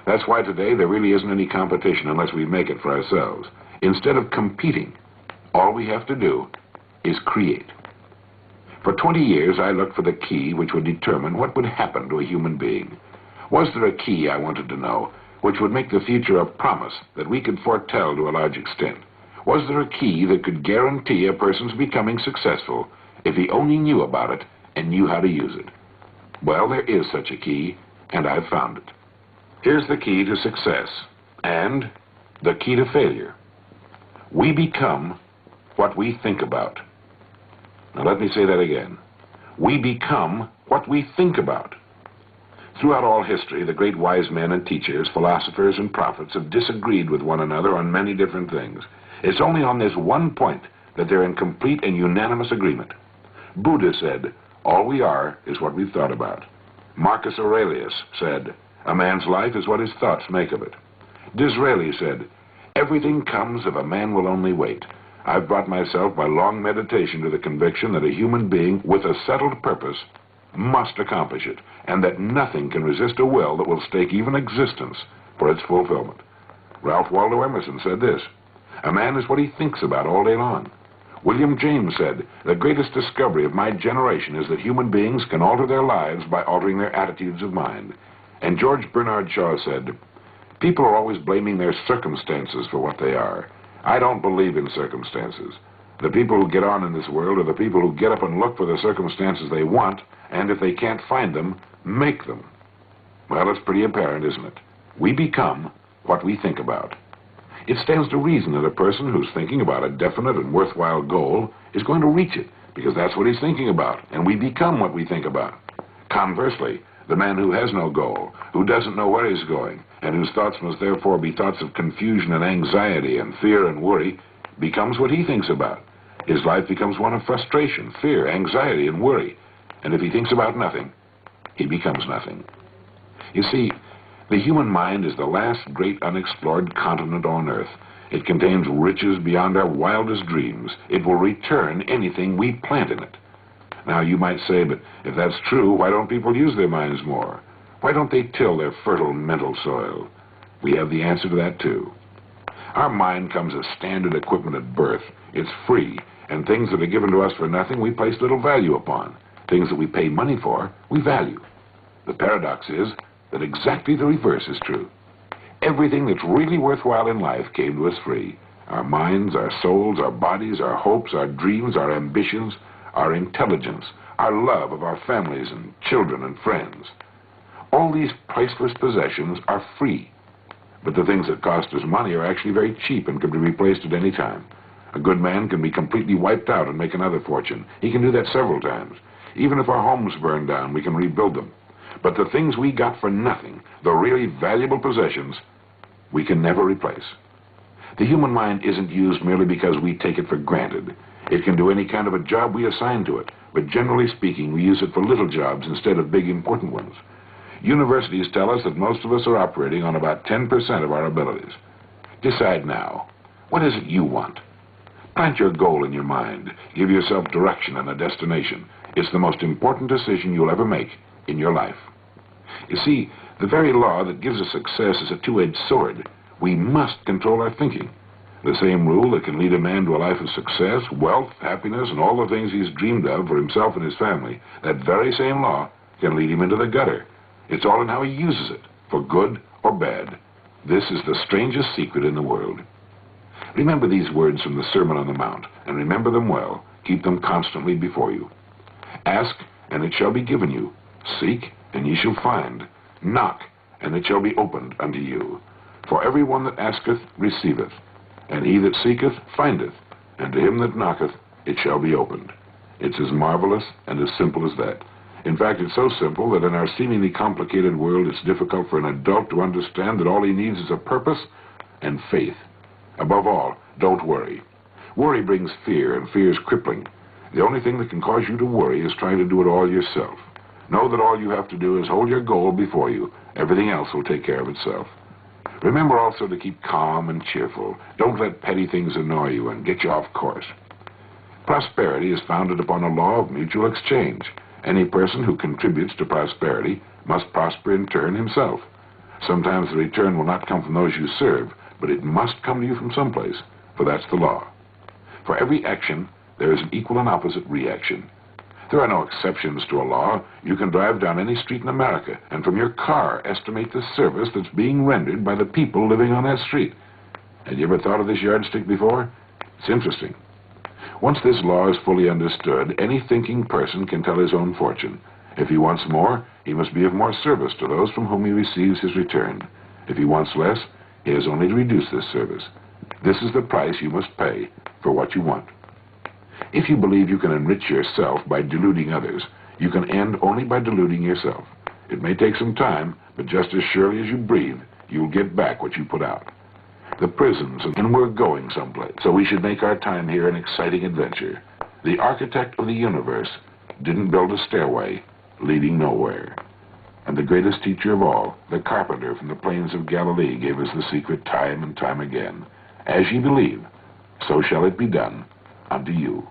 That's why today there really isn't any competition unless we make it for ourselves. Instead of competing, all we have to do is create. For 20 years, I looked for the key which would determine what would happen to a human being. Was there a key, I wanted to know, which would make the future a promise that we could foretell to a large extent? Was there a key that could guarantee a person's becoming successful if he only knew about it and knew how to use it? Well, there is such a key, and I've found it. Here's the key to success and the key to failure. We become what we think about. Now let me say that again. We become what we think about. Throughout all history, the great wise men and teachers, philosophers and prophets have disagreed with one another on many different things. It's only on this one point that they're in complete and unanimous agreement. Buddha said, All we are is what we've thought about. Marcus Aurelius said, "A man's life is what his thoughts make of it." Disraeli said, "Everything comes if a man will only wait." I've brought myself by long meditation to the conviction that a human being with a settled purpose must accomplish it, and that nothing can resist a will that will stake even existence for its fulfillment. Ralph Waldo Emerson said this, "A man is what he thinks about all day long." William James said, "The greatest discovery of my generation is that human beings can alter their lives by altering their attitudes of mind." And George Bernard Shaw said, "People are always blaming their circumstances for what they are. I don't believe in circumstances. The people who get on in this world are the people who get up and look for the circumstances they want, and if they can't find them, make them." Well, it's pretty apparent, isn't it? We become what we think about. It stands to reason that a person who's thinking about a definite and worthwhile goal is going to reach it, because that's what he's thinking about, and we become what we think about. Conversely, the man who has no goal, who doesn't know where he's going, and whose thoughts must therefore be thoughts of confusion and anxiety and fear and worry, becomes what he thinks about. His life becomes one of frustration, fear, anxiety, and worry. And if he thinks about nothing, he becomes nothing. You see, the human mind is the last great unexplored continent on Earth. It contains riches beyond our wildest dreams. It will return anything we plant in it. Now, you might say, but if that's true, why don't people use their minds more? Why don't they till their fertile mental soil? We have the answer to that, too. Our mind comes as standard equipment at birth. It's free, and things that are given to us for nothing we place little value upon. Things that we pay money for, we value. The paradox is that exactly the reverse is true. Everything that's really worthwhile in life came to us free. Our minds, our souls, our bodies, our hopes, our dreams, our ambitions, our intelligence, our love of our families and children and friends. All these priceless possessions are free. But the things that cost us money are actually very cheap and can be replaced at any time. A good man can be completely wiped out and make another fortune. He can do that several times. Even if our homes burn down, we can rebuild them. But the things we got for nothing, the really valuable possessions, we can never replace. The human mind isn't used merely because we take it for granted. It can do any kind of a job we assign to it, but generally speaking, we use it for little jobs instead of big, important ones. Universities tell us that most of us are operating on about 10% of our abilities. Decide now. What is it you want? Plant your goal in your mind. Give yourself direction and a destination. It's the most important decision you'll ever make in your life. You see, the very law that gives us success is a two-edged sword. We must control our thinking. The same rule that can lead a man to a life of success, wealth, happiness, and all the things he's dreamed of for himself and his family, that very same law can lead him into the gutter. It's all in how he uses it, for good or bad. This is the strangest secret in the world. Remember these words from the Sermon on the Mount, and remember them well. Keep them constantly before you. Ask, and it shall be given you. Seek, and ye shall find. Knock, and it shall be opened unto you. For every one that asketh receiveth, and he that seeketh findeth, and to him that knocketh it shall be opened. It's as marvelous and as simple as that. In fact, it's so simple that in our seemingly complicated world, it's difficult for an adult to understand that all he needs is a purpose and faith. Above all, don't worry. Worry brings fear, and fear is crippling. The only thing that can cause you to worry is trying to do it all yourself. Know that all you have to do is hold your goal before you. Everything else will take care of itself. Remember also to keep calm and cheerful. Don't let petty things annoy you and get you off course. Prosperity is founded upon a law of mutual exchange. Any person who contributes to prosperity must prosper in turn himself. Sometimes the return will not come from those you serve, but it must come to you from someplace, for that's the law. For every action, there is an equal and opposite reaction. There are no exceptions to a law. You can drive down any street in America, and from your car estimate the service that's being rendered by the people living on that street. Had you ever thought of this yardstick before? It's interesting. Once this law is fully understood, any thinking person can tell his own fortune. If he wants more, he must be of more service to those from whom he receives his return. If he wants less, he has only to reduce this service. This is the price you must pay for what you want. If you believe you can enrich yourself by deluding others, you can end only by deluding yourself. It may take some time, but just as surely as you breathe, you'll get back what you put out. The prisons, and we're going someplace, so we should make our time here an exciting adventure. The architect of the universe didn't build a stairway leading nowhere. And the greatest teacher of all, the carpenter from the plains of Galilee, gave us the secret time and time again. As ye believe, so shall it be done unto you.